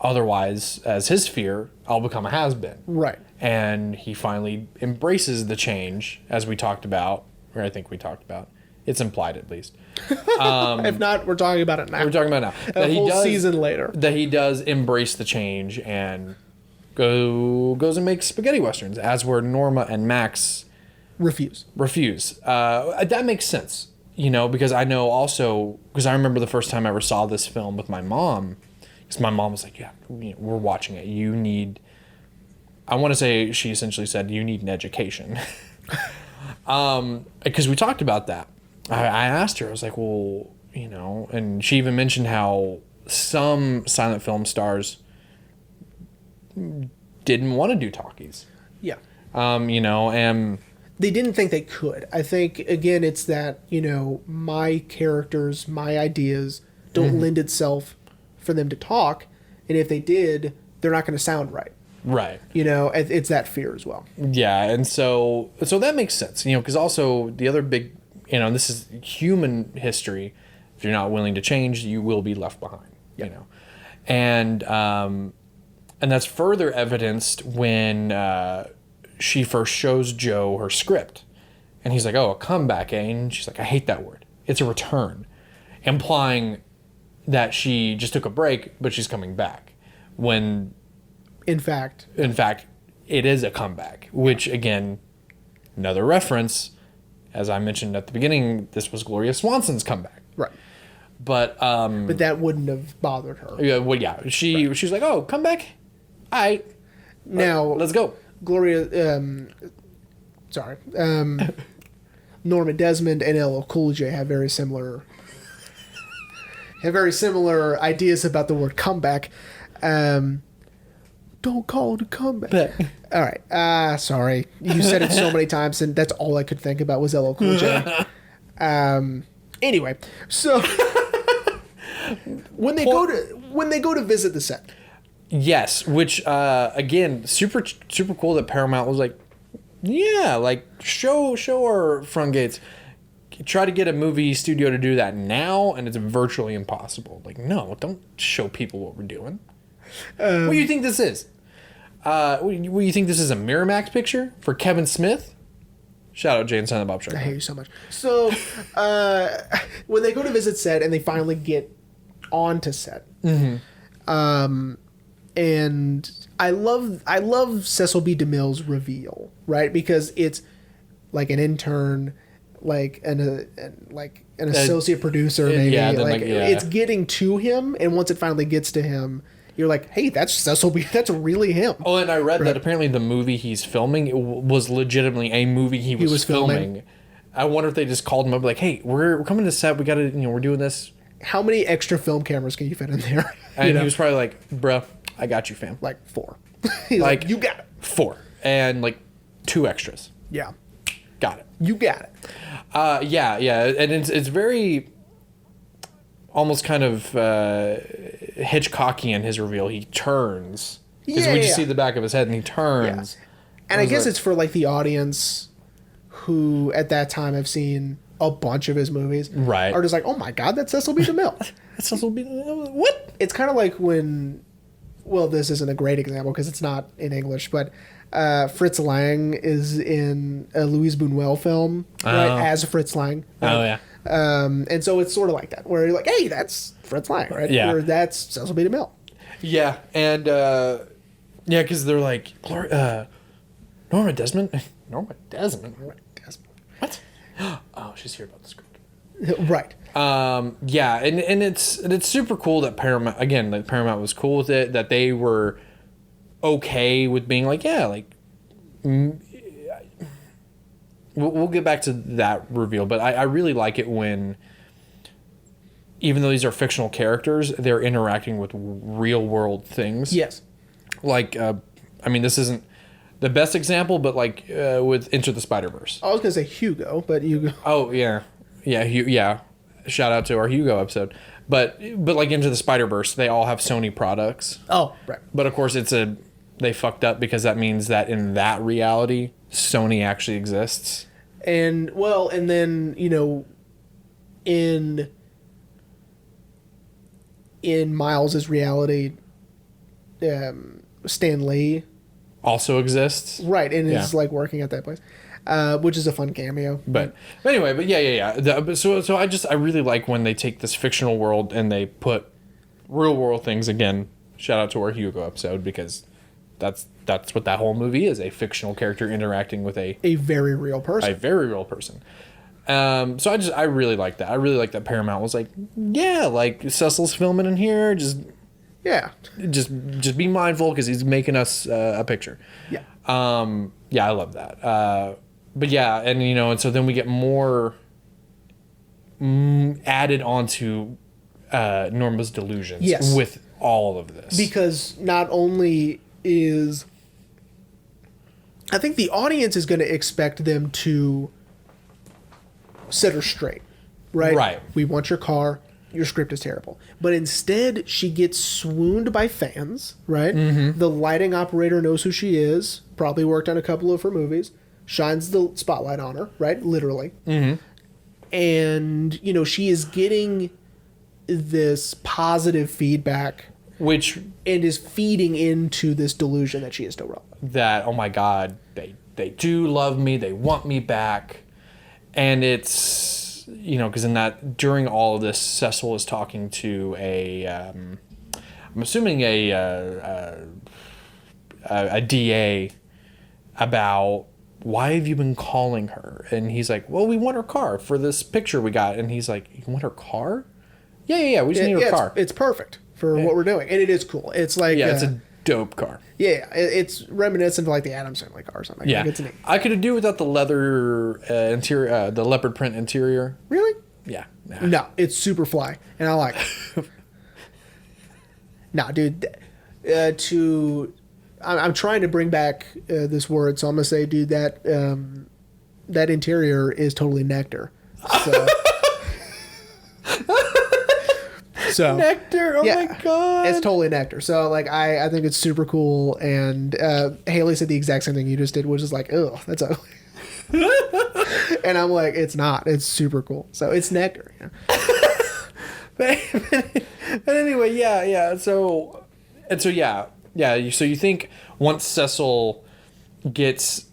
Otherwise, as his fear, I'll become a has-been. Right. And he finally embraces the change, as we talked about, or I think we talked about. It's implied, at least. If not, we're talking about it now. We're talking about it now. A whole season later. That he does embrace the change and goes and makes spaghetti westerns, as where Norma and Max refuse. That makes sense, because I know also, because I remember the first time I ever saw this film with my mom, because my mom was like, yeah, we're watching it. You need, I want to say she essentially said, you need an education. Because we talked about that. I asked her, I was like, well, and she even mentioned how some silent film stars didn't want to do talkies. Yeah. And they didn't think they could. I think, again, it's that, my characters, my ideas don't lend itself for them to talk. And if they did, they're not going to sound right. Right. It's that fear as well. Yeah. And so that makes sense, because also the other big, this is human history. If you're not willing to change, you will be left behind, and that's further evidenced when she first shows Joe her script. And he's like, oh, a comeback, eh? And she's like, I hate that word. It's a return. Implying that she just took a break, but she's coming back. When, in fact, it is a comeback. Which, again, another reference, as I mentioned at the beginning, this was Gloria Swanson's comeback. Right. But that wouldn't have bothered her. Yeah, well, yeah. She's like, oh, comeback? All right. Now, let's go. Gloria, Norma Desmond and LL Cool J have very similar ideas about the word comeback. Don't call it a comeback. All right. Sorry. You said it so many times, and that's all I could think about was LL Cool J. Anyway, so when they go to visit the set. Yes, which again, super cool that Paramount was like, yeah, like show our front gates. Try to get a movie studio to do that now, and it's virtually impossible. Like, no, don't show people what we're doing. What do you think this is? What do you think this is, a Miramax picture for Kevin Smith? Shout out Jay and Silent Bob Show. I hate you so much. So when they go to visit set and they finally get onto set, and I love Cecil B. DeMille's reveal, right? Because it's like an intern, like an associate producer, maybe. It's getting to him, and once it finally gets to him, you're like, hey, that's Cecil B. That's really him. Oh, and I read that apparently the movie he's filming was legitimately a movie he was filming. I wonder if they just called him up like, hey, we're coming to set. We got to, we're doing this. How many extra film cameras can you fit in there? And he was probably like, bro, I got you, fam. Like 4. He's like, you got it. 4. And like 2 extras. Yeah. Got it. You got it. Yeah. And it's very almost kind of Hitchcockian, his reveal. He turns. Because we just see the back of his head and he turns. Yeah. And I guess it's for like the audience who at that time have seen a bunch of his movies. Right. Are just like, oh my God, that's Cecil B. DeMille. That's Cecil B. DeMille. What? It's kind of like when, well, this isn't a great example because it's not in English, but Fritz Lang is in a Louise Buñuel film, right, as Fritz Lang. Right? Oh, yeah. And so it's sort of like that, where you're like, hey, that's Fritz Lang, right? Yeah. Or that's Cecil B. DeMille. Yeah, and because they're like, Norma Desmond? Norma Desmond? What? Oh, she's here about the script. Right. Yeah, and it's super cool that Paramount was cool with it, that they were okay with being like, yeah, like we'll get back to that reveal, but I really like it when, even though these are fictional characters, they're interacting with real world things. Yes. Like, this isn't the best example, but like with Into the Spider-Verse. I was gonna say Hugo, but Hugo. Oh yeah. Shout out to our Hugo episode, but like Into the Spider-Verse, they all have Sony products. Oh right. But of course, it's a they fucked up because that means that in that reality, Sony actually exists. And then, in Miles's reality, Stan Lee also exists. Right, and is like working at that place. Which is a fun cameo. But yeah. So I really like when they take this fictional world and they put real world things. Again, shout out to our Hugo episode, because that's what that whole movie is, a fictional character interacting with a very real person. A very real person. So I really like that. I really like that Paramount was like, yeah, like Cecil's filming in here, just be mindful because he's making us a picture. Yeah. I love that. But yeah, and so then we get more added onto Norma's delusions with all of this. Because not only is, I think the audience is going to expect them to set her straight, right? Right. We want your car. Your script is terrible. But instead, she gets swooned by fans, right? Mm-hmm. The lighting operator knows who she is, probably worked on a couple of her movies, shines the spotlight on her, right? Literally. Mm-hmm. And, she is getting this positive feedback, and is feeding into this delusion that she is still relevant. That, oh my God, they do love me, they want me back. And it's, because in that, during all of this, Cecil is talking to I'm assuming a DA about, why have you been calling her? And he's like, well, we want her car for this picture we got. And he's like, you want her car? Yeah, we just need her car. It's perfect for what we're doing. And it is cool. It's like... Yeah, it's a dope car. Yeah, it's reminiscent of like the Addams Family car or something. Yeah. Like, it's neat. I could do without the leather interior, the leopard print interior. Really? Yeah. Nah. No, it's super fly. And I like it. Nah, dude. I'm trying to bring back this word, so I'm going to say, dude, that interior is totally nectar. So nectar, my God, it's totally nectar. So like I think it's super cool, and Haley said the exact same thing you just did, which is like, ugh, that's ugly. And I'm like, it's not. It's super cool. So it's nectar. But anyway, yeah. So you think once Cecil gets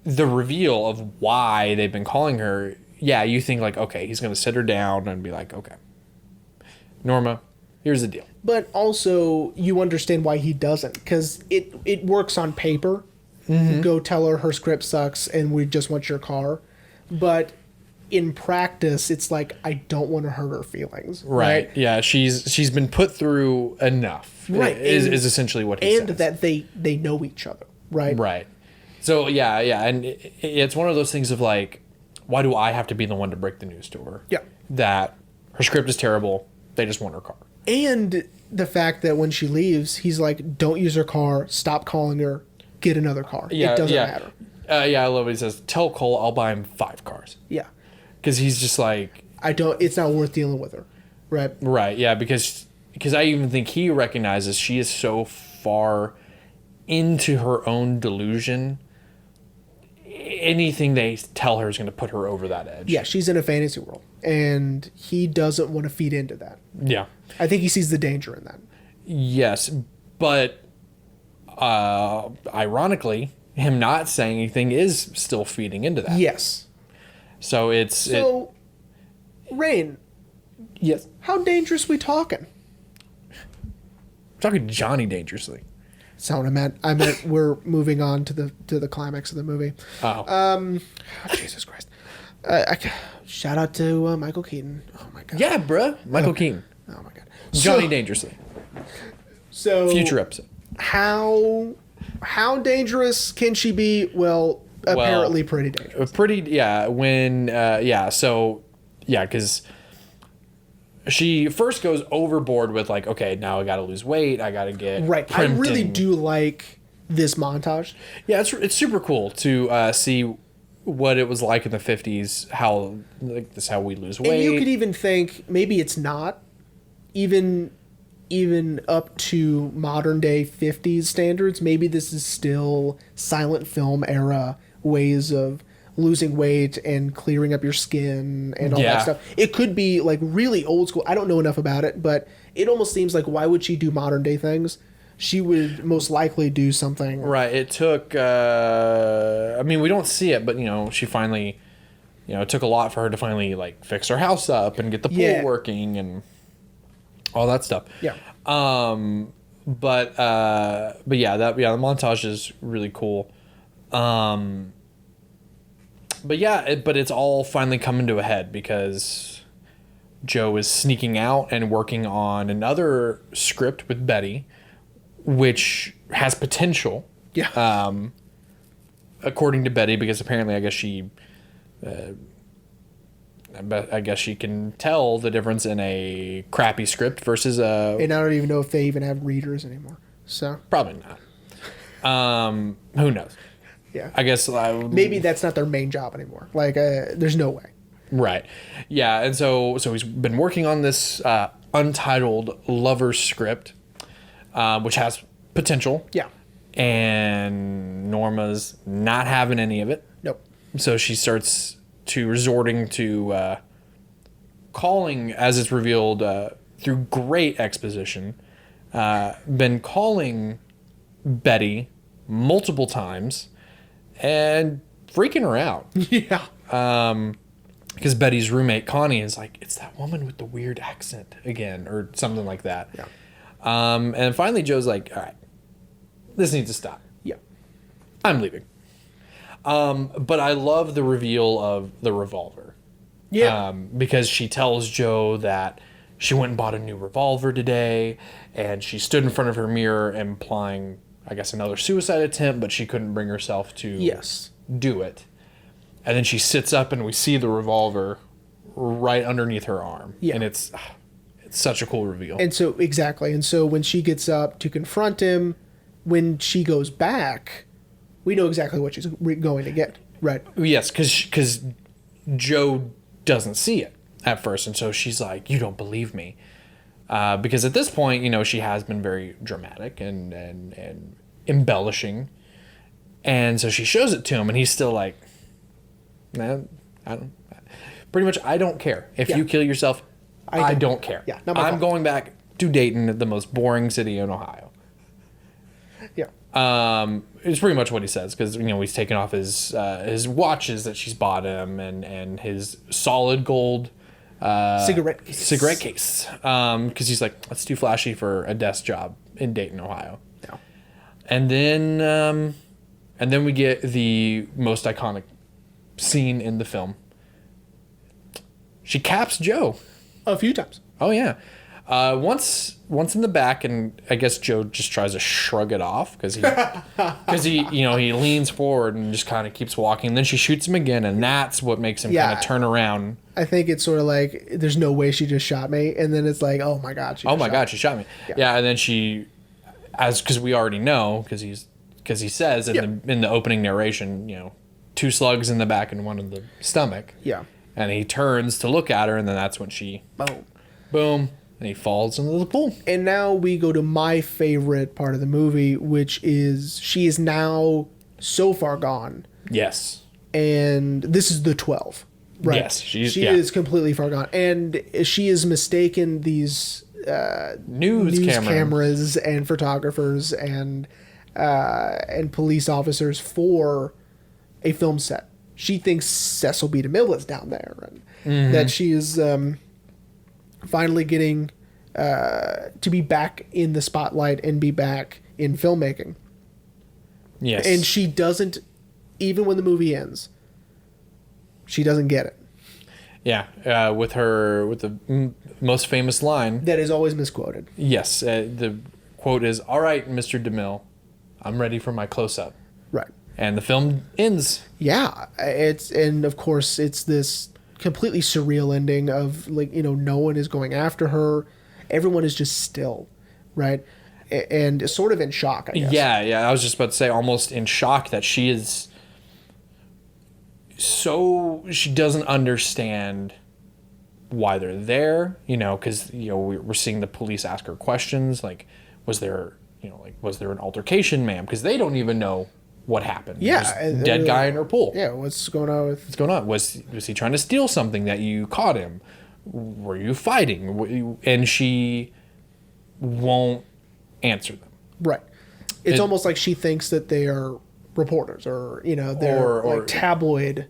the reveal of why they've been calling her, you think like, okay, he's gonna sit her down and be like, okay, Norma, here's the deal. But also, you understand why he doesn't, because it works on paper. Mm-hmm. Go tell her script sucks and we just want your car. But in practice, it's like, I don't want to hurt her feelings. Right. Yeah, she's been put through enough. Right. Is essentially what he says. And that they know each other. Right. Right. So, yeah. And it's one of those things of like, why do I have to be the one to break the news to her? Yeah. That her script is terrible. They just want her car. And the fact that when she leaves, he's like, don't use her car. Stop calling her. Get another car. Yeah, it doesn't matter. I love what he says. Tell Cole I'll buy him 5 cars. Yeah. Because he's just like... it's not worth dealing with her. Right. Right, yeah, because I even think he recognizes she is so far into her own delusion. Anything they tell her is going to put her over that edge. Yeah, she's in a fantasy world. And he doesn't want to feed into that. Yeah. I think he sees the danger in that. Yes, but ironically, him not saying anything is still feeding into that. Yes. So Rain. Yes. How dangerous we talking? I'm talking Johnny dangerously. That's not what I meant. I meant we're moving on to the climax of the movie. Oh. Jesus Christ. Shout out to Michael Keaton. Oh my God. Yeah, bruh. Michael Keaton. Oh my God. Johnny dangerously. So future episode. How dangerous can she be? Well, apparently pretty dangerous. Because she first goes overboard with like, okay, now I got to lose weight. I got to get right. I really do like this montage. Yeah, it's super cool to see what it was like in the 50s, how like this how we lose weight. And you could even think maybe it's not even even up to modern day 50s standards, maybe this is still silent film era ways of losing weight and clearing up your skin and all that stuff. It could be like really old school. I don't know enough about it, but it almost seems like, why would she do modern day things? She would most likely do something. Right. It took, I mean, we don't see it, but, you know, she finally, you know, it took a lot for her to finally, like, fix her house up and get the pool working and all that stuff. Yeah. But yeah, the montage is really cool. But yeah, but it's all finally coming to a head because Joe is sneaking out and working on another script with Betty, which has potential. Yeah. According to Betty, because apparently I guess she can tell the difference in a crappy script versus a... And I don't even know if they even have readers anymore. So Probably not. Who knows? Yeah. I guess... maybe that's not their main job anymore. Like, there's no way. Right. Yeah, and so he's been working on this Untitled Lover script, which has potential. Yeah. And Norma's not having any of it. Nope. So she starts resorting to calling, as it's revealed through great exposition, been calling Betty multiple times and freaking her out. Yeah. Because Betty's roommate Connie is like, it's that woman with the weird accent again, or something like that. Yeah. And finally Joe's like, all right, this needs to stop. Yeah. I'm leaving. But I love the reveal of the revolver. Yeah. Because she tells Joe that she went and bought a new revolver today, and she stood in front of her mirror implying, I guess, another suicide attempt, but she couldn't bring herself to do it. And then she sits up and we see the revolver right underneath her arm. Yeah. And it's such a cool reveal. And so, exactly. And so when she gets up to confront him, when she goes back, we know exactly what she's going to get. Right. Yes, because Joe doesn't see it at first. And so she's like, you don't believe me. Because at this point, you know, she has been very dramatic and embellishing. And so she shows it to him and he's still like, man, I don't care. If you kill yourself, I don't care. Yeah, I'm going back to Dayton, the most boring city in Ohio. Yeah. It's pretty much what he says, because, you know, he's taken off his watches that she's bought him and his solid gold cigarette case. Because he's like, that's too flashy for a desk job in Dayton, Ohio. Yeah. And then we get the most iconic scene in the film. She caps Joe a few times. Oh yeah. Once in the back, and I guess Joe just tries to shrug it off because he leans forward and just kind of keeps walking. And then she shoots him again, and that's what makes him kind of turn around. I think it's sort of like, there's no way she just shot me, and then it's like, oh my god, she shot me. Yeah, and then because we already know, because he says in the opening narration, you know, 2 slugs in the back and 1 in the stomach. Yeah. And he turns to look at her, and then that's when she boom. And he falls into the pool. And now we go to my favorite part of the movie, which is she is now so far gone. Yes. And this is the 12. Right. Yes. She is completely far gone. And she has mistaken these news cameras and photographers and police officers for a film set. She thinks Cecil B. DeMille is down there, and that she is finally getting to be back in the spotlight and be back in filmmaking. Yes. And she doesn't, even when the movie ends, she doesn't get it. Yeah, with the most famous line that is always misquoted. Yes, the quote is, "All right, Mr. DeMille, I'm ready for my close-up." Right. And the film ends. Yeah, and of course it's this completely surreal ending of, like, you know, no one is going after her. Everyone is just still, right? And sort of in shock, I guess. Yeah. I was just about to say, almost in shock that she is she doesn't understand why they're there, because, we're seeing the police ask her questions, like, was there an altercation, ma'am? Because they don't even know what happened. Yeah. Dead guy in her pool. Yeah, what's going on with... What's going on? Was he trying to steal something that you caught him? Were you fighting? And she won't answer them. Right. It's almost like she thinks that they are reporters or, they're like tabloid,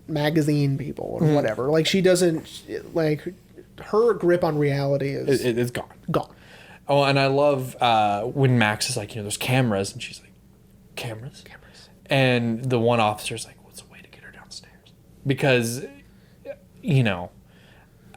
magazine people or whatever. Like she doesn't, like her grip on reality is... It's gone. Gone. Oh, and I love when Max is like, there's cameras, and she's like, cameras? And the one officer's like, what's a way to get her downstairs? Because,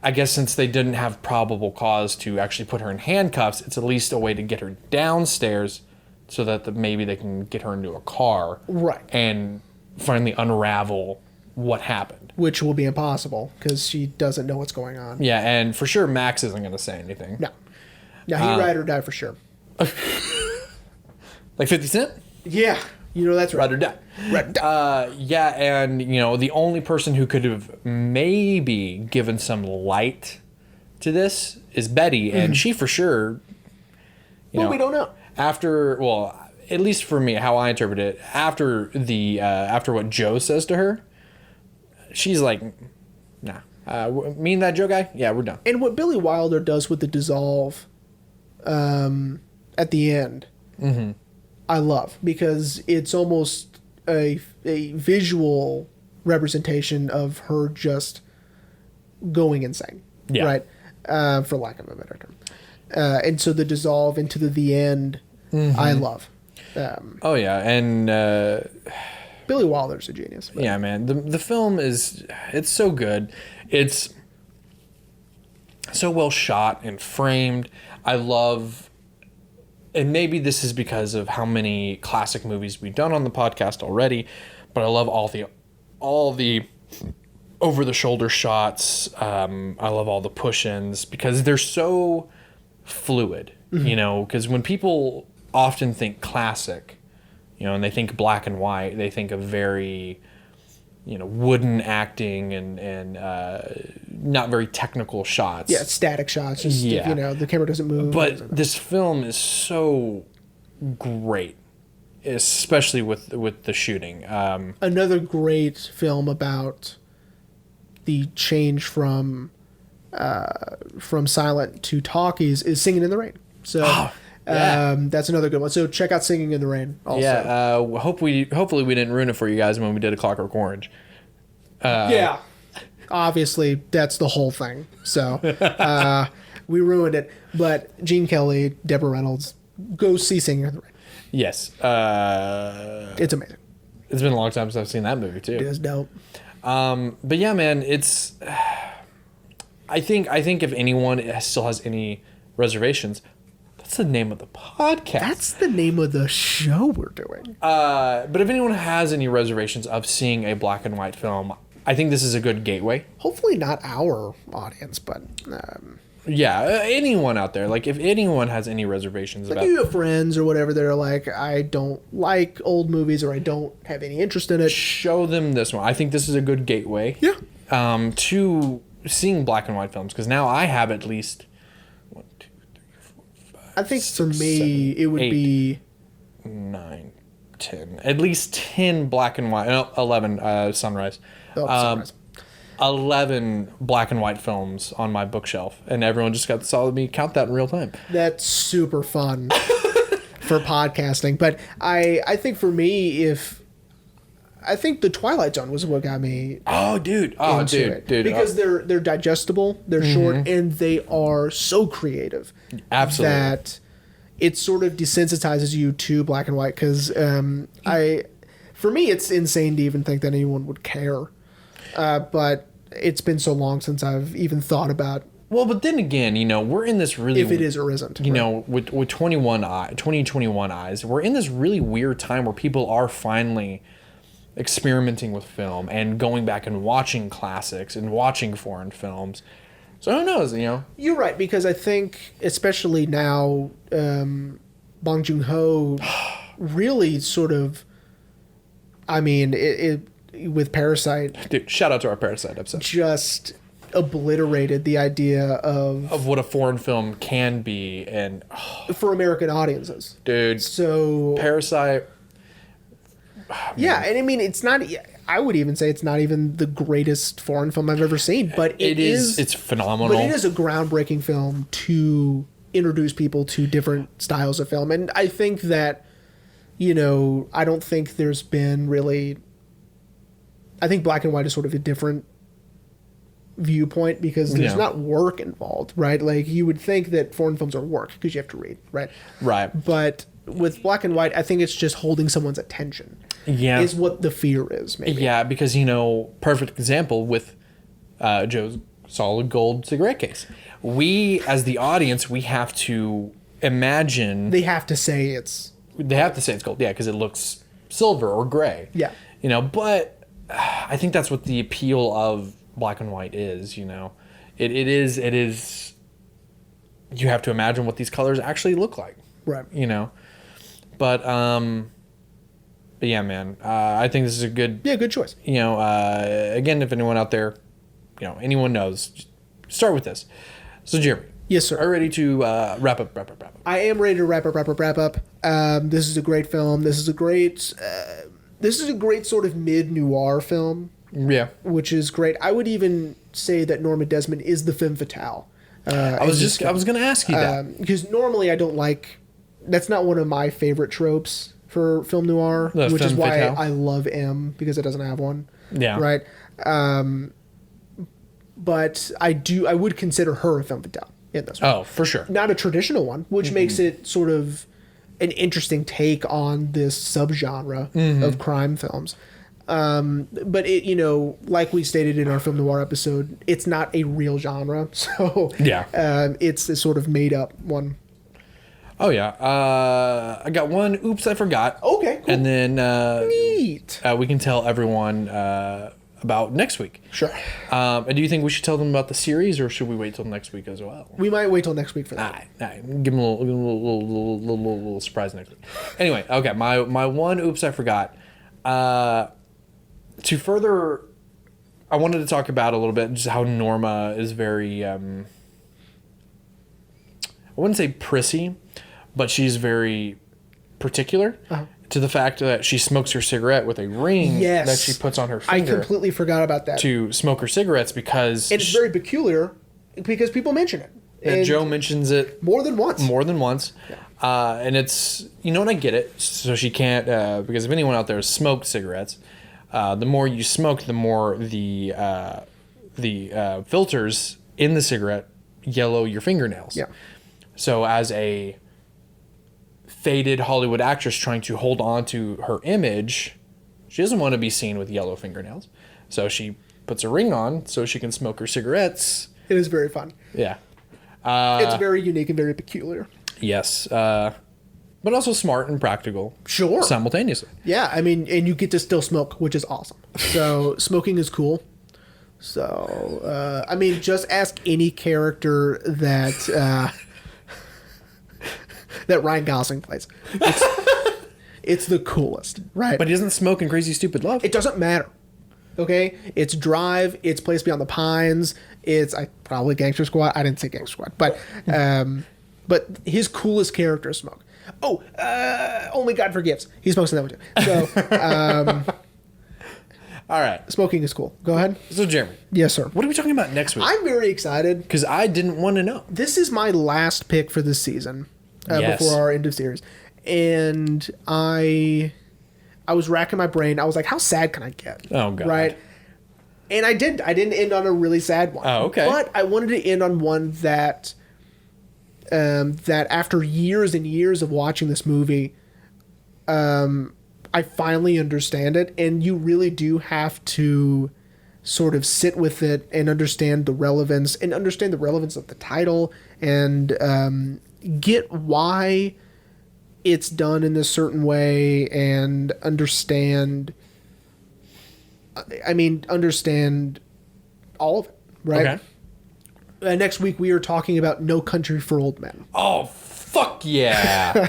I guess since they didn't have probable cause to actually put her in handcuffs, it's at least a way to get her downstairs so that maybe they can get her into a car. Right. And finally unravel what happened. Which will be impossible because she doesn't know what's going on. Yeah, and for sure Max isn't going to say anything. No. No, he'd ride or die for sure. Like 50 Cent? Yeah. That's right. Ride or die. Ride or die. Yeah, and, the only person who could have maybe given some light to this is Betty, and she for sure... Well, we don't know. At least for me, how I interpret it, after what Joe says to her, she's like, nah. Me and that Joe guy, yeah, we're done. And what Billy Wilder does with the dissolve at the end, I love, because it's almost a visual representation of her just going insane, right? For lack of a better term. And so the dissolve into the end, I love. Oh yeah, and Billy Wilder's a genius. But. Yeah, man, the film it's so good. It's so well shot and framed. I love, and maybe this is because of how many classic movies we've done on the podcast already, but I love all the over the shoulder shots. I love all the push-ins because they're so fluid, because when people often think classic, and they think black and white, they think of very, wooden acting and not very technical shots. Yeah, static shots. Just, the camera doesn't move. But this film is so great, especially with the shooting. Another great film about the change from silent to talkies is Singing in the Rain. So that's another good one. So check out Singing in the Rain also. Yeah, hopefully we didn't ruin it for you guys when we did A Clockwork Orange. Yeah. Obviously, that's the whole thing. So we ruined it. But Gene Kelly, Deborah Reynolds, go see Singing in the Rain. Yes. It's amazing. It's been a long time since I've seen that movie, too. It is dope. But yeah, man, it's... I think if anyone still has any reservations, that's the name of the podcast. That's the name of the show we're doing. But if anyone has any reservations of seeing a black and white film, I think this is a good gateway. Hopefully not our audience, but... yeah, anyone out there. Like, if anyone has any reservations about... Like, you have friends or whatever that are like, I don't like old movies or I don't have any interest in it. Show them this one. I think this is a good gateway. Yeah. To seeing black and white films, because now I have at least 1, 2, 3, 4, 5. I think 6, for me 7, it would 8, be 9, 10, at least 10 black and white. 11 Sunrise. Sunrise. 11 black and white films on my bookshelf, and everyone just saw me count that in real time. That's super fun for podcasting. But I think for me, I think the Twilight Zone was what got me. Oh, dude! Dude! Because they're digestible, they're short, and they are so creative. Absolutely. That it sort of desensitizes you to black and white. Because for me, it's insane to even think that anyone would care. But it's been so long since I've even thought about. Well, but then again, we're in this really... If it is or isn't. With 2021 eyes, we're in this really weird time where people are finally experimenting with film and going back and watching classics and watching foreign films. So who knows, You're right, because I think, especially now, Bong Joon-ho really sort of... I mean, with Parasite, Dude, shout out to our Parasite episode. just obliterated the idea Of what a foreign film can be, and for American audiences. dude, So Parasite. yeah, and I mean, it's not. I would even say it's not even the greatest foreign film I've ever seen, but It is. It's phenomenal. But it is a groundbreaking film to introduce people to different styles of film, and I think that, I don't think there's been really. I think black and white is sort of a different viewpoint because there's not work involved, right? Like you would think that foreign films are work because you have to read, right? Right. But with black and white, I think it's just holding someone's attention. Yeah. Is what the fear is, maybe. Yeah, because, perfect example with Joe's solid gold cigarette case. We, as the audience, we have to imagine... They have to say it's gold, yeah, because it looks silver or gray. Yeah. But I think that's what the appeal of black and white is, It is... You have to imagine what these colors actually look like. Right. But yeah, man, I think this is a good... Yeah, good choice. Again, if anyone out there, anyone knows, just start with this. So, Jeremy. Yes, sir. Are you ready to wrap up? I am ready to wrap up. This is a great film. This is a great sort of mid-noir film. Yeah. Which is great. I would even say that Norma Desmond is the femme fatale. I was going to ask you that. Because normally I don't like... That's not one of my favorite tropes for film noir, which is why I love M, because it doesn't have one. Yeah. Right? But I would consider her a femme fatale in this one. Oh, for sure. Not a traditional one, which makes it sort of an interesting take on this subgenre of crime films. But it, like we stated in our film noir episode, it's not a real genre. So yeah, it's a sort of made up one. Oh yeah, I got one. Oops, I forgot. Okay, cool. And then neat. We can tell everyone about next week. Sure. And do you think we should tell them about the series, or should we wait till next week as well? We might wait till next week for that. All right. Give them a little surprise next week. Anyway, okay. My one. Oops, I forgot. To further, I wanted to talk about a little bit just how Norma is very. I wouldn't say prissy, but she's very particular to the fact that she smokes her cigarette with a ring that she puts on her finger. I completely forgot about that. To smoke her cigarettes because... And it's very peculiar because people mention it. And Joe mentions it... More than once. Yeah. And it's... and I get it. So she can't... because if anyone out there has smoked cigarettes, the more you smoke, the more the filters in the cigarette yellow your fingernails. Yeah. So as a faded Hollywood actress trying to hold on to her image, she doesn't want to be seen with yellow fingernails. So she puts a ring on so she can smoke her cigarettes. It is very fun. Yeah. It's very unique and very peculiar. Yes. But also smart and practical. Sure. Simultaneously. Yeah, I mean, and you get to still smoke, which is awesome. So smoking is cool. So, I mean, just ask any character that... that Ryan Gosling plays. It's the coolest, right? But he doesn't smoke in Crazy Stupid Love. It doesn't matter. Okay? It's Drive, it's Place Beyond the Pines, it's probably Gangster Squad. I didn't say Gangster Squad, but his coolest character is Smoke. Oh, Only God Forgives. He smokes in that one too. So, all right. Smoking is cool. Go ahead. So, Jeremy. Yes, sir. What are we talking about next week? I'm very excited. Because I didn't want to know. This is my last pick for this season. Yes. Before our end of series. And I was racking my brain. I was like, how sad can I get? Oh, God. Right? And I didn't. I didn't end on a really sad one. Oh, okay. But I wanted to end on one that after years and years of watching this movie, I finally understand it. And you really do have to sort of sit with it and understand the relevance of the title and get why it's done in this certain way and understand all of it, right? Okay. Next week we are talking about No Country for Old Men. Oh, fuck yeah.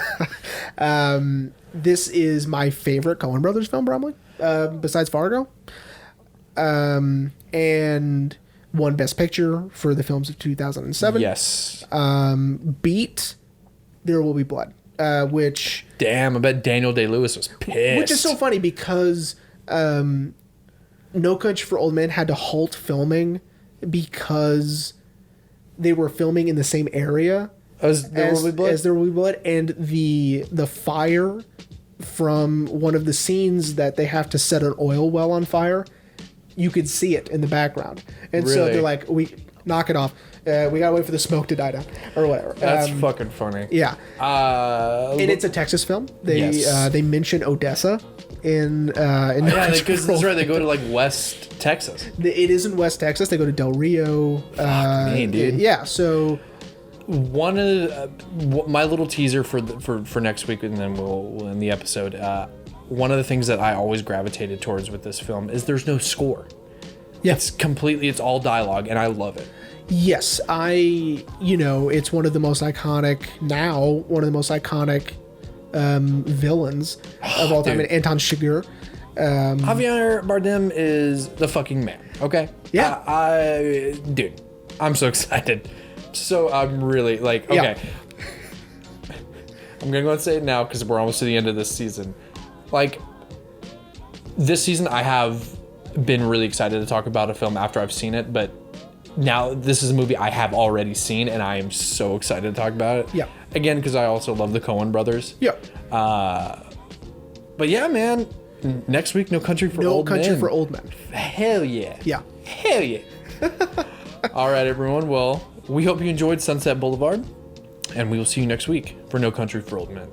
this is my favorite Coen Brothers film, probably, besides Fargo. And won Best Picture for the films of 2007. Yes. Beat There Will Be Blood, which... Damn, I bet Daniel Day-Lewis was pissed. Which is so funny because No Country for Old Men had to halt filming because they were filming in the same area as There Will Be Blood? As There Will Be Blood, and the fire from one of the scenes that they have to set an oil well on fire, you could see it in the background. And so they're like, we knock it off. We gotta wait for the smoke to die down or whatever. That's fucking funny. Yeah. And it's a Texas film. They mention Odessa in yeah, because that's right. They go to like West Texas. It is in West Texas. They go to Del Rio. Fuck me, dude. Yeah. So one of my little teaser for next week, and then we'll end the episode. One of the things that I always gravitated towards with this film is there's no score. Yeah. It's all dialogue, and I love it. Yes, it's one of the most iconic villains of all time, and Anton Chigurh. Javier Bardem is the fucking man. Okay. Yeah. Dude, I'm so excited. So I'm really like, okay. Yeah. I'm gonna go and say it now because we're almost to the end of this season. Like, this season I have been really excited to talk about a film after I've seen it, but now this is a movie I have already seen, and I am so excited to talk about it. Yeah. Again, because I also love the Coen brothers. Yeah. But yeah, man. Next week, No Country for Old Men. No Country for Old Men. Hell yeah. Yeah. Hell yeah. All right, everyone. Well, we hope you enjoyed Sunset Boulevard, and we will see you next week for No Country for Old Men.